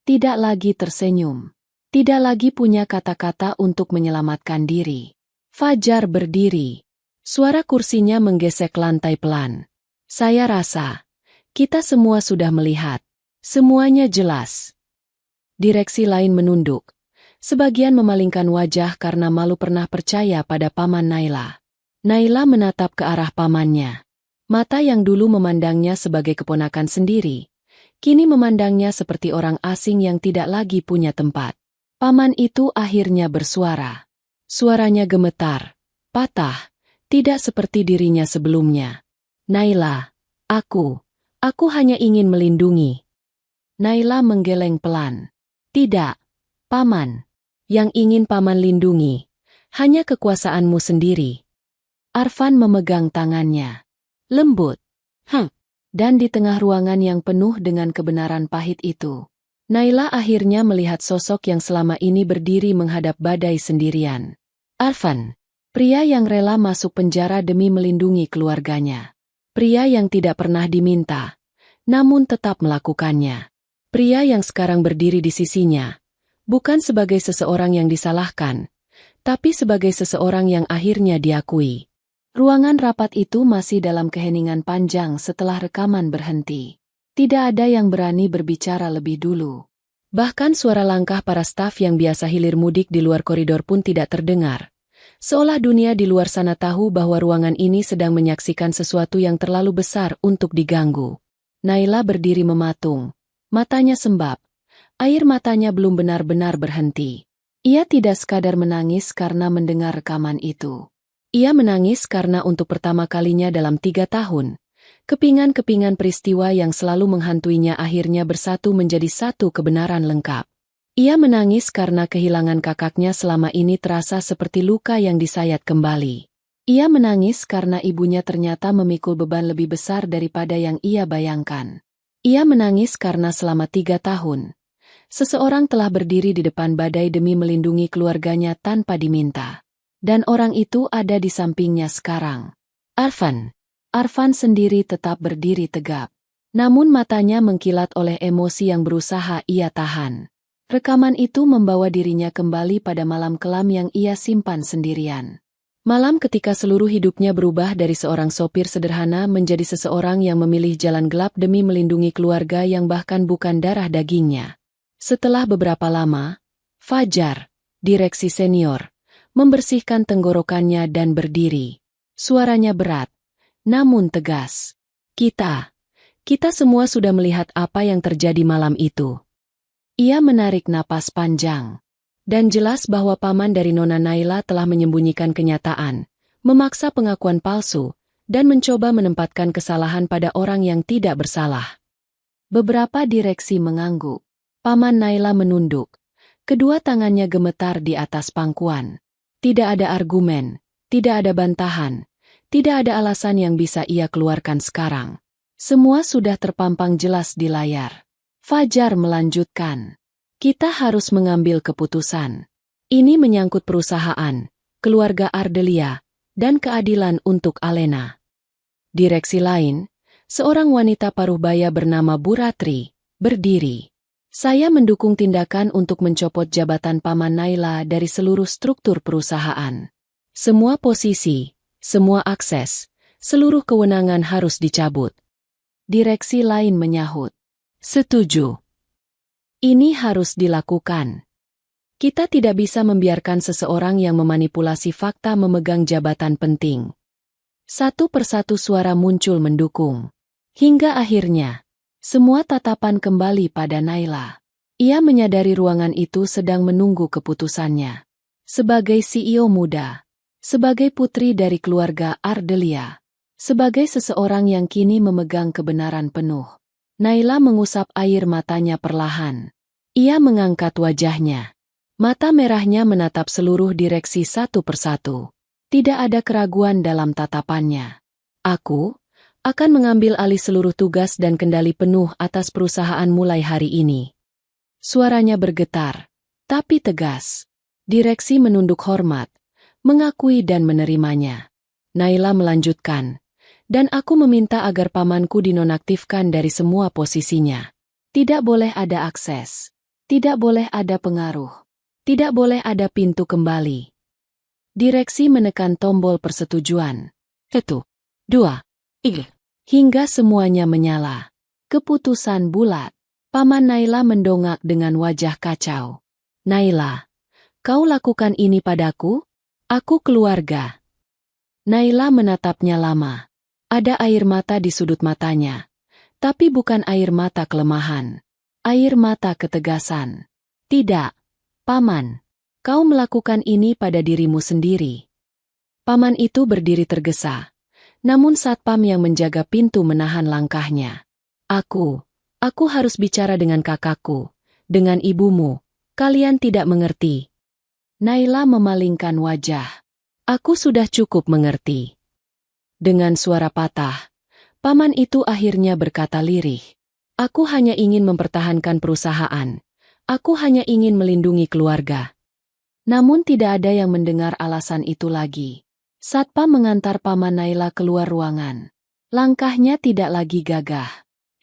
Tidak lagi tersenyum. Tidak lagi punya kata-kata untuk menyelamatkan diri. Fajar berdiri. Suara kursinya menggesek lantai pelan. Saya rasa, kita semua sudah melihat. Semuanya jelas. Direksi lain menunduk. Sebagian memalingkan wajah karena malu pernah percaya pada Paman Naila. Naila menatap ke arah pamannya. Mata yang dulu memandangnya sebagai keponakan sendiri, kini memandangnya seperti orang asing yang tidak lagi punya tempat. Paman itu akhirnya bersuara. Suaranya gemetar, patah, tidak seperti dirinya sebelumnya. Naila, aku hanya ingin melindungi. Naila menggeleng pelan. Tidak, Paman. Yang ingin Paman lindungi, hanya kekuasaanmu sendiri. Arfan memegang tangannya. Lembut. Dan di tengah ruangan yang penuh dengan kebenaran pahit itu, Naila akhirnya melihat sosok yang selama ini berdiri menghadap badai sendirian. Arfan. Pria yang rela masuk penjara demi melindungi keluarganya. Pria yang tidak pernah diminta, namun tetap melakukannya. Pria yang sekarang berdiri di sisinya, bukan sebagai seseorang yang disalahkan, tapi sebagai seseorang yang akhirnya diakui. Ruangan rapat itu masih dalam keheningan panjang setelah rekaman berhenti. Tidak ada yang berani berbicara lebih dulu. Bahkan suara langkah para staf yang biasa hilir mudik di luar koridor pun tidak terdengar. Seolah dunia di luar sana tahu bahwa ruangan ini sedang menyaksikan sesuatu yang terlalu besar untuk diganggu. Naila berdiri mematung. Matanya sembab. Air matanya belum benar-benar berhenti. Ia tidak sekadar menangis karena mendengar rekaman itu. Ia menangis karena untuk pertama kalinya dalam 3 tahun, kepingan-kepingan peristiwa yang selalu menghantuinya akhirnya bersatu menjadi satu kebenaran lengkap. Ia menangis karena kehilangan kakaknya selama ini terasa seperti luka yang disayat kembali. Ia menangis karena ibunya ternyata memikul beban lebih besar daripada yang ia bayangkan. Ia menangis karena selama 3 tahun, seseorang telah berdiri di depan badai demi melindungi keluarganya tanpa diminta. Dan orang itu ada di sampingnya sekarang. Arfan. Arfan sendiri tetap berdiri tegap. Namun matanya mengkilat oleh emosi yang berusaha ia tahan. Rekaman itu membawa dirinya kembali pada malam kelam yang ia simpan sendirian. Malam ketika seluruh hidupnya berubah dari seorang sopir sederhana menjadi seseorang yang memilih jalan gelap demi melindungi keluarga yang bahkan bukan darah dagingnya. Setelah beberapa lama, Fajar, direksi senior, membersihkan tenggorokannya dan berdiri. Suaranya berat, namun tegas. Kita semua sudah melihat apa yang terjadi malam itu. Ia menarik napas panjang. Dan jelas bahwa paman dari Nona Naila telah menyembunyikan kenyataan, memaksa pengakuan palsu, dan mencoba menempatkan kesalahan pada orang yang tidak bersalah. Beberapa direksi mengangguk. Paman Naila menunduk. Kedua tangannya gemetar di atas pangkuan. Tidak ada argumen, tidak ada bantahan, tidak ada alasan yang bisa ia keluarkan sekarang. Semua sudah terpampang jelas di layar. Fajar melanjutkan. Kita harus mengambil keputusan. Ini menyangkut perusahaan, keluarga Ardelia, dan keadilan untuk Alena. Direksi lain, seorang wanita paruh baya bernama Bu Ratri, berdiri. Saya mendukung tindakan untuk mencopot jabatan Paman Naila dari seluruh struktur perusahaan. Semua posisi, semua akses, seluruh kewenangan harus dicabut. Direksi lain menyahut. Setuju. Ini harus dilakukan. Kita tidak bisa membiarkan seseorang yang memanipulasi fakta memegang jabatan penting. Satu persatu suara muncul mendukung. Hingga akhirnya, semua tatapan kembali pada Naila. Ia menyadari ruangan itu sedang menunggu keputusannya. Sebagai CEO muda, sebagai putri dari keluarga Ardelia, sebagai seseorang yang kini memegang kebenaran penuh. Naila mengusap air matanya perlahan. Ia mengangkat wajahnya. Mata merahnya menatap seluruh direksi satu persatu. Tidak ada keraguan dalam tatapannya. Aku akan mengambil alih seluruh tugas dan kendali penuh atas perusahaan mulai hari ini. Suaranya bergetar, tapi tegas. Direksi menunduk hormat, mengakui dan menerimanya. Naila melanjutkan. Dan aku meminta agar pamanku dinonaktifkan dari semua posisinya. Tidak boleh ada akses. Tidak boleh ada pengaruh. Tidak boleh ada pintu kembali. Direksi menekan tombol persetujuan. 1, 2, 3. Hingga semuanya menyala. Keputusan bulat. Paman Naila mendongak dengan wajah kacau. Naila, kau lakukan ini padaku? Aku keluarga. Naila menatapnya lama. Ada air mata di sudut matanya. Tapi bukan air mata kelemahan. Air mata ketegasan. Tidak, Paman. Kau melakukan ini pada dirimu sendiri. Paman itu berdiri tergesa. Namun satpam yang menjaga pintu menahan langkahnya. Aku harus bicara dengan kakakku. Dengan ibumu. Kalian tidak mengerti. Naila memalingkan wajah. Aku sudah cukup mengerti. Dengan suara patah, paman itu akhirnya berkata lirih. Aku hanya ingin mempertahankan perusahaan. Aku hanya ingin melindungi keluarga. Namun tidak ada yang mendengar alasan itu lagi. Satpam mengantar Paman Naila keluar ruangan. Langkahnya tidak lagi gagah.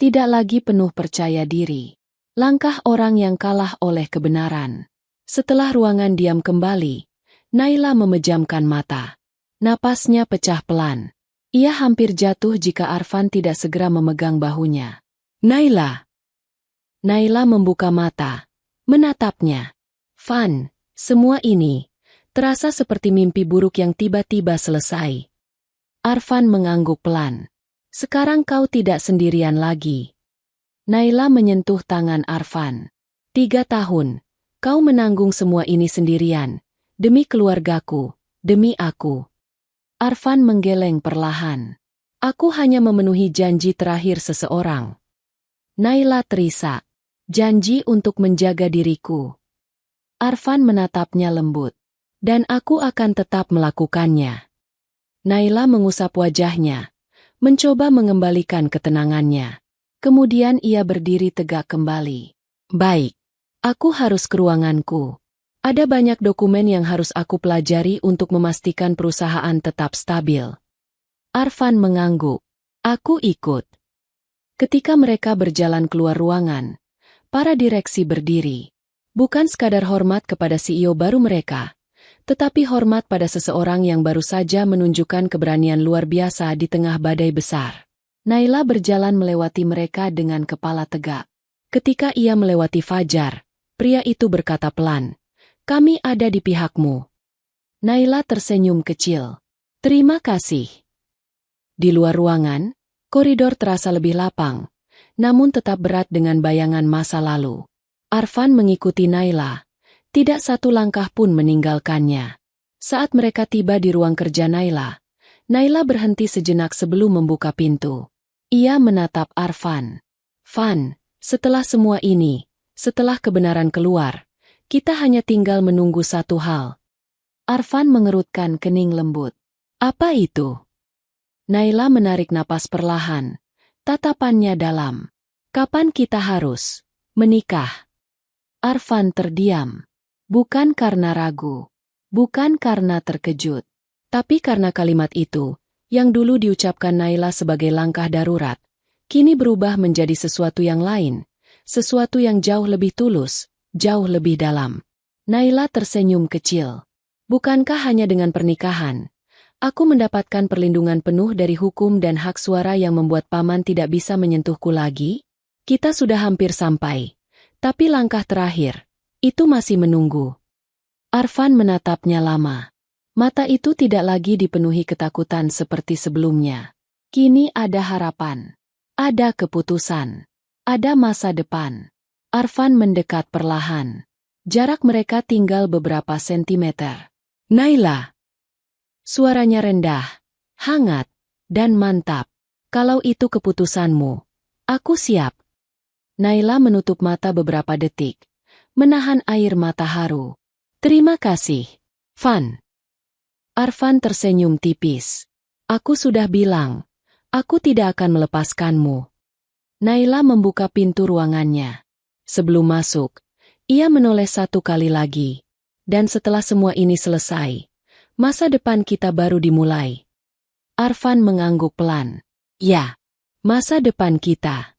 Tidak lagi penuh percaya diri. Langkah orang yang kalah oleh kebenaran. Setelah ruangan diam kembali, Naila memejamkan mata. Napasnya pecah pelan. Ia hampir jatuh jika Arfan tidak segera memegang bahunya. Naila. Naila membuka mata, menatapnya. Van, semua ini terasa seperti mimpi buruk yang tiba-tiba selesai. Arfan mengangguk pelan. Sekarang kau tidak sendirian lagi. Naila menyentuh tangan Arfan. 3 tahun, kau menanggung semua ini sendirian. Demi keluargaku, demi aku. Arfan menggeleng perlahan. Aku hanya memenuhi janji terakhir seseorang. Naila terisak. Janji untuk menjaga diriku. Arfan menatapnya lembut. Dan aku akan tetap melakukannya. Naila mengusap wajahnya, mencoba mengembalikan ketenangannya. Kemudian ia berdiri tegak kembali. Baik, aku harus ke ruanganku. Ada banyak dokumen yang harus aku pelajari untuk memastikan perusahaan tetap stabil. Arfan mengangguk. Aku ikut. Ketika mereka berjalan keluar ruangan, para direksi berdiri. Bukan sekadar hormat kepada CEO baru mereka, tetapi hormat pada seseorang yang baru saja menunjukkan keberanian luar biasa di tengah badai besar. Naila berjalan melewati mereka dengan kepala tegak. Ketika ia melewati Fajar, pria itu berkata pelan, "Kami ada di pihakmu." Naila tersenyum kecil. "Terima kasih." Di luar ruangan, koridor terasa lebih lapang, namun tetap berat dengan bayangan masa lalu. Arfan mengikuti Naila, tidak satu langkah pun meninggalkannya. Saat mereka tiba di ruang kerja Naila, Naila berhenti sejenak sebelum membuka pintu. Ia menatap Arfan. "Van, setelah semua ini, setelah kebenaran keluar, kita hanya tinggal menunggu satu hal." Arfan mengerutkan kening lembut. "Apa itu?" Naila menarik napas perlahan, tatapannya dalam. "Kapan kita harus menikah?" Arfan terdiam. Bukan karena ragu, bukan karena terkejut, tapi karena kalimat itu, yang dulu diucapkan Naila sebagai langkah darurat, kini berubah menjadi sesuatu yang lain, sesuatu yang jauh lebih tulus, jauh lebih dalam. Naila tersenyum kecil. "Bukankah hanya dengan pernikahan, aku mendapatkan perlindungan penuh dari hukum dan hak suara yang membuat paman tidak bisa menyentuhku lagi? Kita sudah hampir sampai. Tapi langkah terakhir, itu masih menunggu." Arfan menatapnya lama. Mata itu tidak lagi dipenuhi ketakutan seperti sebelumnya. Kini ada harapan. Ada keputusan. Ada masa depan. Arfan mendekat perlahan. Jarak mereka tinggal beberapa sentimeter. "Naila." Suaranya rendah, hangat, dan mantap. "Kalau itu keputusanmu, aku siap." Naila menutup mata beberapa detik, menahan air mata haru. "Terima kasih, Van." Arfan tersenyum tipis. "Aku sudah bilang, aku tidak akan melepaskanmu." Naila membuka pintu ruangannya. Sebelum masuk, ia menoleh 1 kali lagi. "Dan setelah semua ini selesai, masa depan kita baru dimulai." Arfan mengangguk pelan. "Ya, masa depan kita."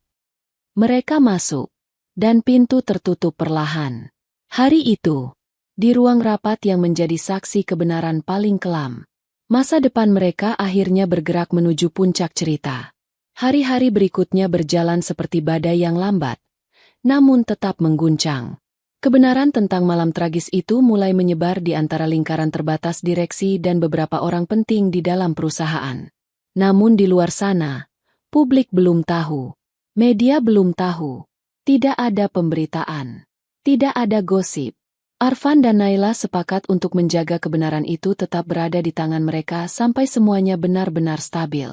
Mereka masuk, dan pintu tertutup perlahan. Hari itu, di ruang rapat yang menjadi saksi kebenaran paling kelam, masa depan mereka akhirnya bergerak menuju puncak cerita. Hari-hari berikutnya berjalan seperti badai yang lambat, namun tetap mengguncang. Kebenaran tentang malam tragis itu mulai menyebar di antara lingkaran terbatas direksi dan beberapa orang penting di dalam perusahaan. Namun di luar sana, publik belum tahu. Media belum tahu. Tidak ada pemberitaan. Tidak ada gosip. Arfan dan Naila sepakat untuk menjaga kebenaran itu tetap berada di tangan mereka sampai semuanya benar-benar stabil.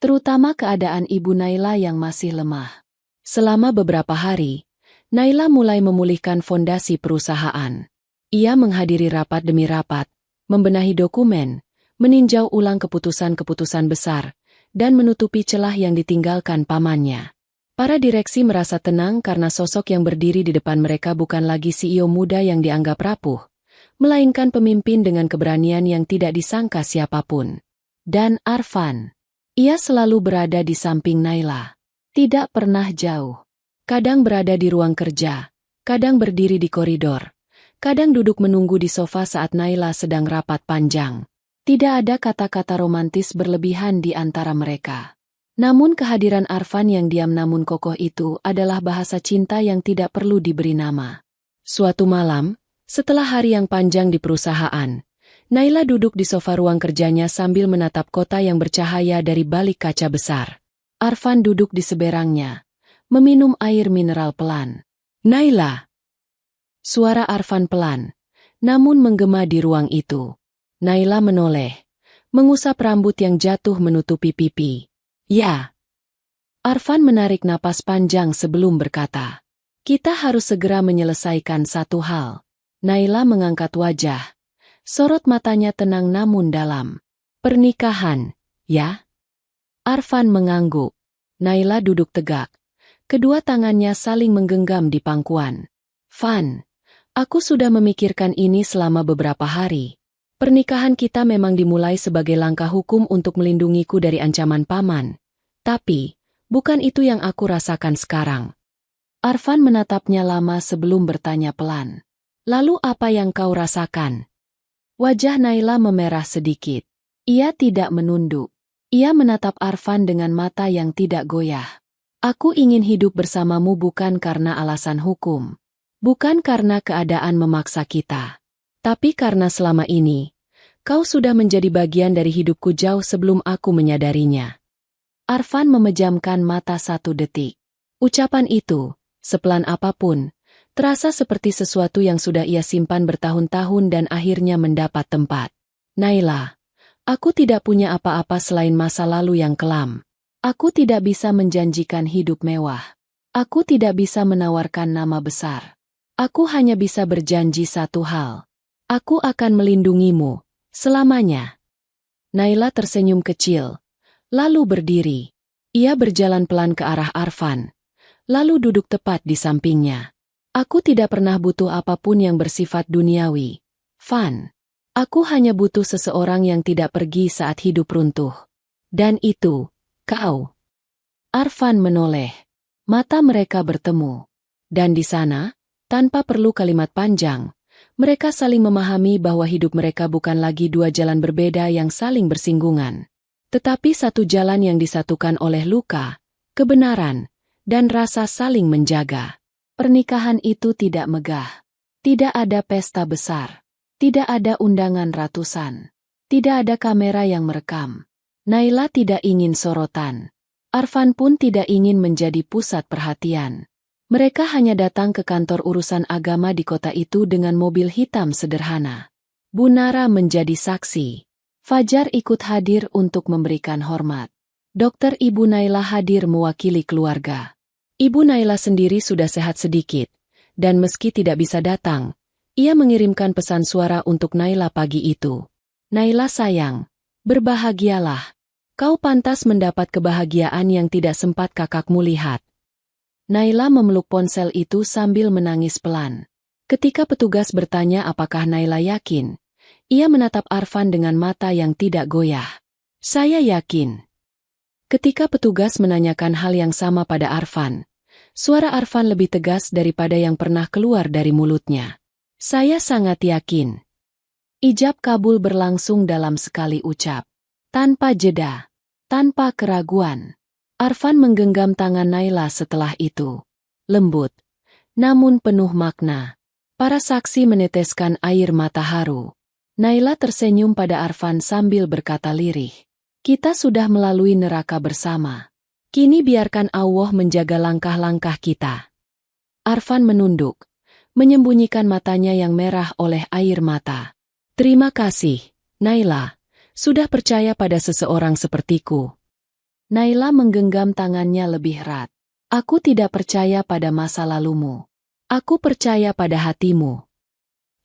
Terutama keadaan ibu Naila yang masih lemah. Selama beberapa hari, Naila mulai memulihkan fondasi perusahaan. Ia menghadiri rapat demi rapat, membenahi dokumen, meninjau ulang keputusan-keputusan besar, dan menutupi celah yang ditinggalkan pamannya. Para direksi merasa tenang karena sosok yang berdiri di depan mereka bukan lagi CEO muda yang dianggap rapuh, melainkan pemimpin dengan keberanian yang tidak disangka siapapun. Dan Arfan. Ia selalu berada di samping Naila. Tidak pernah jauh. Kadang berada di ruang kerja, kadang berdiri di koridor, kadang duduk menunggu di sofa saat Naila sedang rapat panjang. Tidak ada kata-kata romantis berlebihan di antara mereka. Namun kehadiran Arfan yang diam namun kokoh itu adalah bahasa cinta yang tidak perlu diberi nama. Suatu malam, setelah hari yang panjang di perusahaan, Naila duduk di sofa ruang kerjanya sambil menatap kota yang bercahaya dari balik kaca besar. Arfan duduk di seberangnya, meminum air mineral pelan. Naila! Suara Arfan pelan, namun menggema di ruang itu. Naila menoleh, mengusap rambut yang jatuh menutupi pipi. Ya. Arfan menarik napas panjang sebelum berkata, "Kita harus segera menyelesaikan satu hal." Naila mengangkat wajah. Sorot matanya tenang namun dalam. "Pernikahan, ya?" Arfan mengangguk. Naila duduk tegak. Kedua tangannya saling menggenggam di pangkuan. "Van, aku sudah memikirkan ini selama beberapa hari. Pernikahan kita memang dimulai sebagai langkah hukum untuk melindungiku dari ancaman paman. Tapi, bukan itu yang aku rasakan sekarang." Arfan menatapnya lama sebelum bertanya pelan. "Lalu apa yang kau rasakan?" Wajah Naila memerah sedikit. Ia tidak menunduk. Ia menatap Arfan dengan mata yang tidak goyah. "Aku ingin hidup bersamamu bukan karena alasan hukum. Bukan karena keadaan memaksa kita. Tapi karena selama ini, kau sudah menjadi bagian dari hidupku jauh sebelum aku menyadarinya." Arfan memejamkan mata 1 detik. Ucapan itu, sepelan apapun, terasa seperti sesuatu yang sudah ia simpan bertahun-tahun dan akhirnya mendapat tempat. "Naila, aku tidak punya apa-apa selain masa lalu yang kelam. Aku tidak bisa menjanjikan hidup mewah. Aku tidak bisa menawarkan nama besar. Aku hanya bisa berjanji satu hal. Aku akan melindungimu, selamanya." Naila tersenyum kecil, lalu berdiri. Ia berjalan pelan ke arah Arfan, lalu duduk tepat di sampingnya. "Aku tidak pernah butuh apapun yang bersifat duniawi, Van. Aku hanya butuh seseorang yang tidak pergi saat hidup runtuh. Dan itu, kau." Arfan menoleh. Mata mereka bertemu. Dan di sana, tanpa perlu kalimat panjang, mereka saling memahami bahwa hidup mereka bukan lagi 2 jalan berbeda yang saling bersinggungan, tetapi satu jalan yang disatukan oleh luka, kebenaran, dan rasa saling menjaga. Pernikahan itu tidak megah. Tidak ada pesta besar. Tidak ada undangan ratusan. Tidak ada kamera yang merekam. Naila tidak ingin sorotan. Arfan pun tidak ingin menjadi pusat perhatian. Mereka hanya datang ke kantor urusan agama di kota itu dengan mobil hitam sederhana. Bu Nara menjadi saksi. Fajar ikut hadir untuk memberikan hormat. Dokter Ibu Naila hadir mewakili keluarga. Ibu Naila sendiri sudah sehat sedikit, dan meski tidak bisa datang, ia mengirimkan pesan suara untuk Naila pagi itu. "Naila sayang, berbahagialah. Kau pantas mendapat kebahagiaan yang tidak sempat kakakmu lihat." Naila memeluk ponsel itu sambil menangis pelan. Ketika petugas bertanya apakah Naila yakin, ia menatap Arfan dengan mata yang tidak goyah. "Saya yakin." Ketika petugas menanyakan hal yang sama pada Arfan, suara Arfan lebih tegas daripada yang pernah keluar dari mulutnya. "Saya sangat yakin." Ijab kabul berlangsung dalam sekali ucap. Tanpa jeda, tanpa keraguan. Arfan menggenggam tangan Naila setelah itu. Lembut, namun penuh makna. Para saksi meneteskan air mata haru. Naila tersenyum pada Arfan sambil berkata lirih, "Kita sudah melalui neraka bersama. Kini biarkan Allah menjaga langkah-langkah kita." Arfan menunduk, menyembunyikan matanya yang merah oleh air mata. "Terima kasih, Naila, sudah percaya pada seseorang sepertiku." Naila menggenggam tangannya lebih erat. "Aku tidak percaya pada masa lalumu. Aku percaya pada hatimu."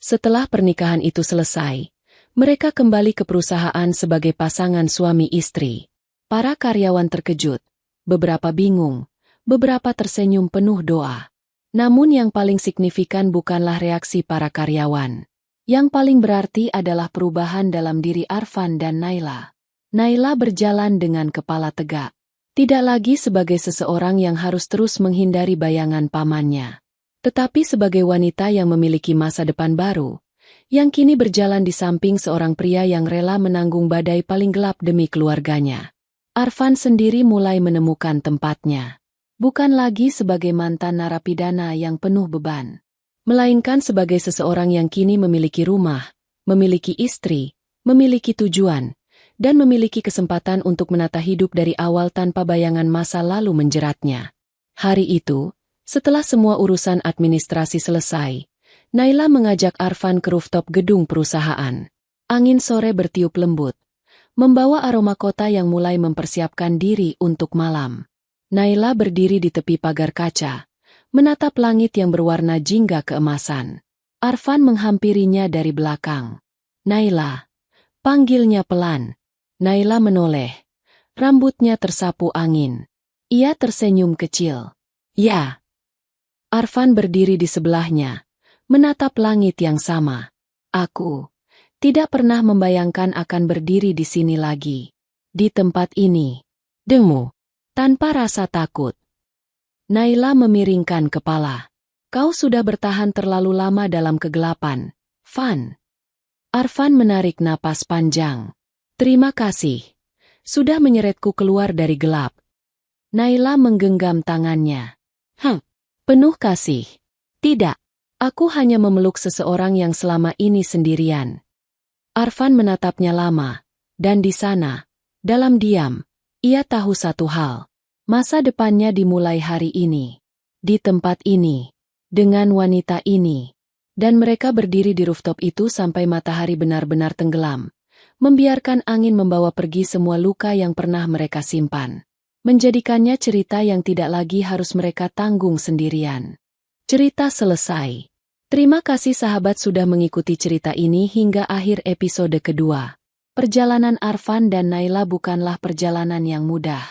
Setelah pernikahan itu selesai, Mereka kembali ke perusahaan sebagai pasangan suami istri. Para karyawan terkejut, beberapa bingung, beberapa tersenyum penuh doa. Namun yang paling signifikan bukanlah reaksi para karyawan. Yang paling berarti adalah perubahan dalam diri Arfan dan Naila. Naila berjalan dengan kepala tegak. Tidak lagi sebagai seseorang yang harus terus menghindari bayangan pamannya, tetapi sebagai wanita yang memiliki masa depan baru, yang kini berjalan di samping seorang pria yang rela menanggung badai paling gelap demi keluarganya. Arfan sendiri mulai menemukan tempatnya. Bukan lagi sebagai mantan narapidana yang penuh beban, melainkan sebagai seseorang yang kini memiliki rumah, memiliki istri, memiliki tujuan, dan memiliki kesempatan untuk menata hidup dari awal tanpa bayangan masa lalu menjeratnya. Hari itu, setelah semua urusan administrasi selesai, Naila mengajak Arfan ke rooftop gedung perusahaan. Angin sore bertiup lembut, membawa aroma kota yang mulai mempersiapkan diri untuk malam. Naila berdiri di tepi pagar kaca, menatap langit yang berwarna jingga keemasan. Arfan menghampirinya dari belakang. "Naila," panggilnya pelan. Naila menoleh. Rambutnya tersapu angin. Ia tersenyum kecil. "Ya." Arfan berdiri di sebelahnya, menatap langit yang sama. "Aku tidak pernah membayangkan akan berdiri di sini lagi. Di tempat ini. Denganmu. Tanpa rasa takut." Naila memiringkan kepala. "Kau sudah bertahan terlalu lama dalam kegelapan, Van." Arfan menarik napas panjang. "Terima kasih. Sudah menyeretku keluar dari gelap." Naila menggenggam tangannya. Penuh kasih. "Tidak. Aku hanya memeluk seseorang yang selama ini sendirian." Arfan menatapnya lama, dan di sana, dalam diam, ia tahu satu hal. Masa depannya dimulai hari ini. Di tempat ini. Dengan wanita ini. Dan mereka berdiri di rooftop itu sampai matahari benar-benar tenggelam, membiarkan angin membawa pergi semua luka yang pernah mereka simpan. Menjadikannya cerita yang tidak lagi harus mereka tanggung sendirian. Cerita selesai. Terima kasih sahabat sudah mengikuti cerita ini hingga akhir episode kedua. Perjalanan Arfan dan Naila bukanlah perjalanan yang mudah.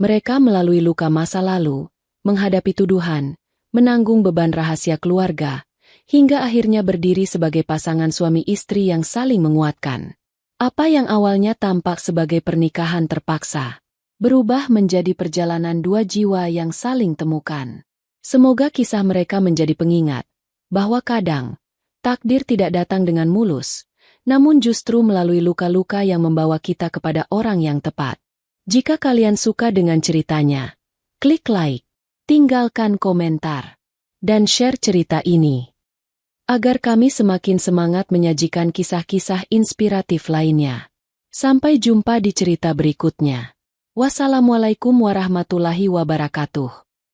Mereka melalui luka masa lalu, menghadapi tuduhan, menanggung beban rahasia keluarga, hingga akhirnya berdiri sebagai pasangan suami istri yang saling menguatkan. Apa yang awalnya tampak sebagai pernikahan terpaksa, berubah menjadi perjalanan dua jiwa yang saling temukan. Semoga kisah mereka menjadi pengingat, bahwa kadang, takdir tidak datang dengan mulus, namun justru melalui luka-luka yang membawa kita kepada orang yang tepat. Jika kalian suka dengan ceritanya, klik like, tinggalkan komentar, dan share cerita ini, agar kami semakin semangat menyajikan kisah-kisah inspiratif lainnya. Sampai jumpa di cerita berikutnya. Wassalamualaikum warahmatullahi wabarakatuh.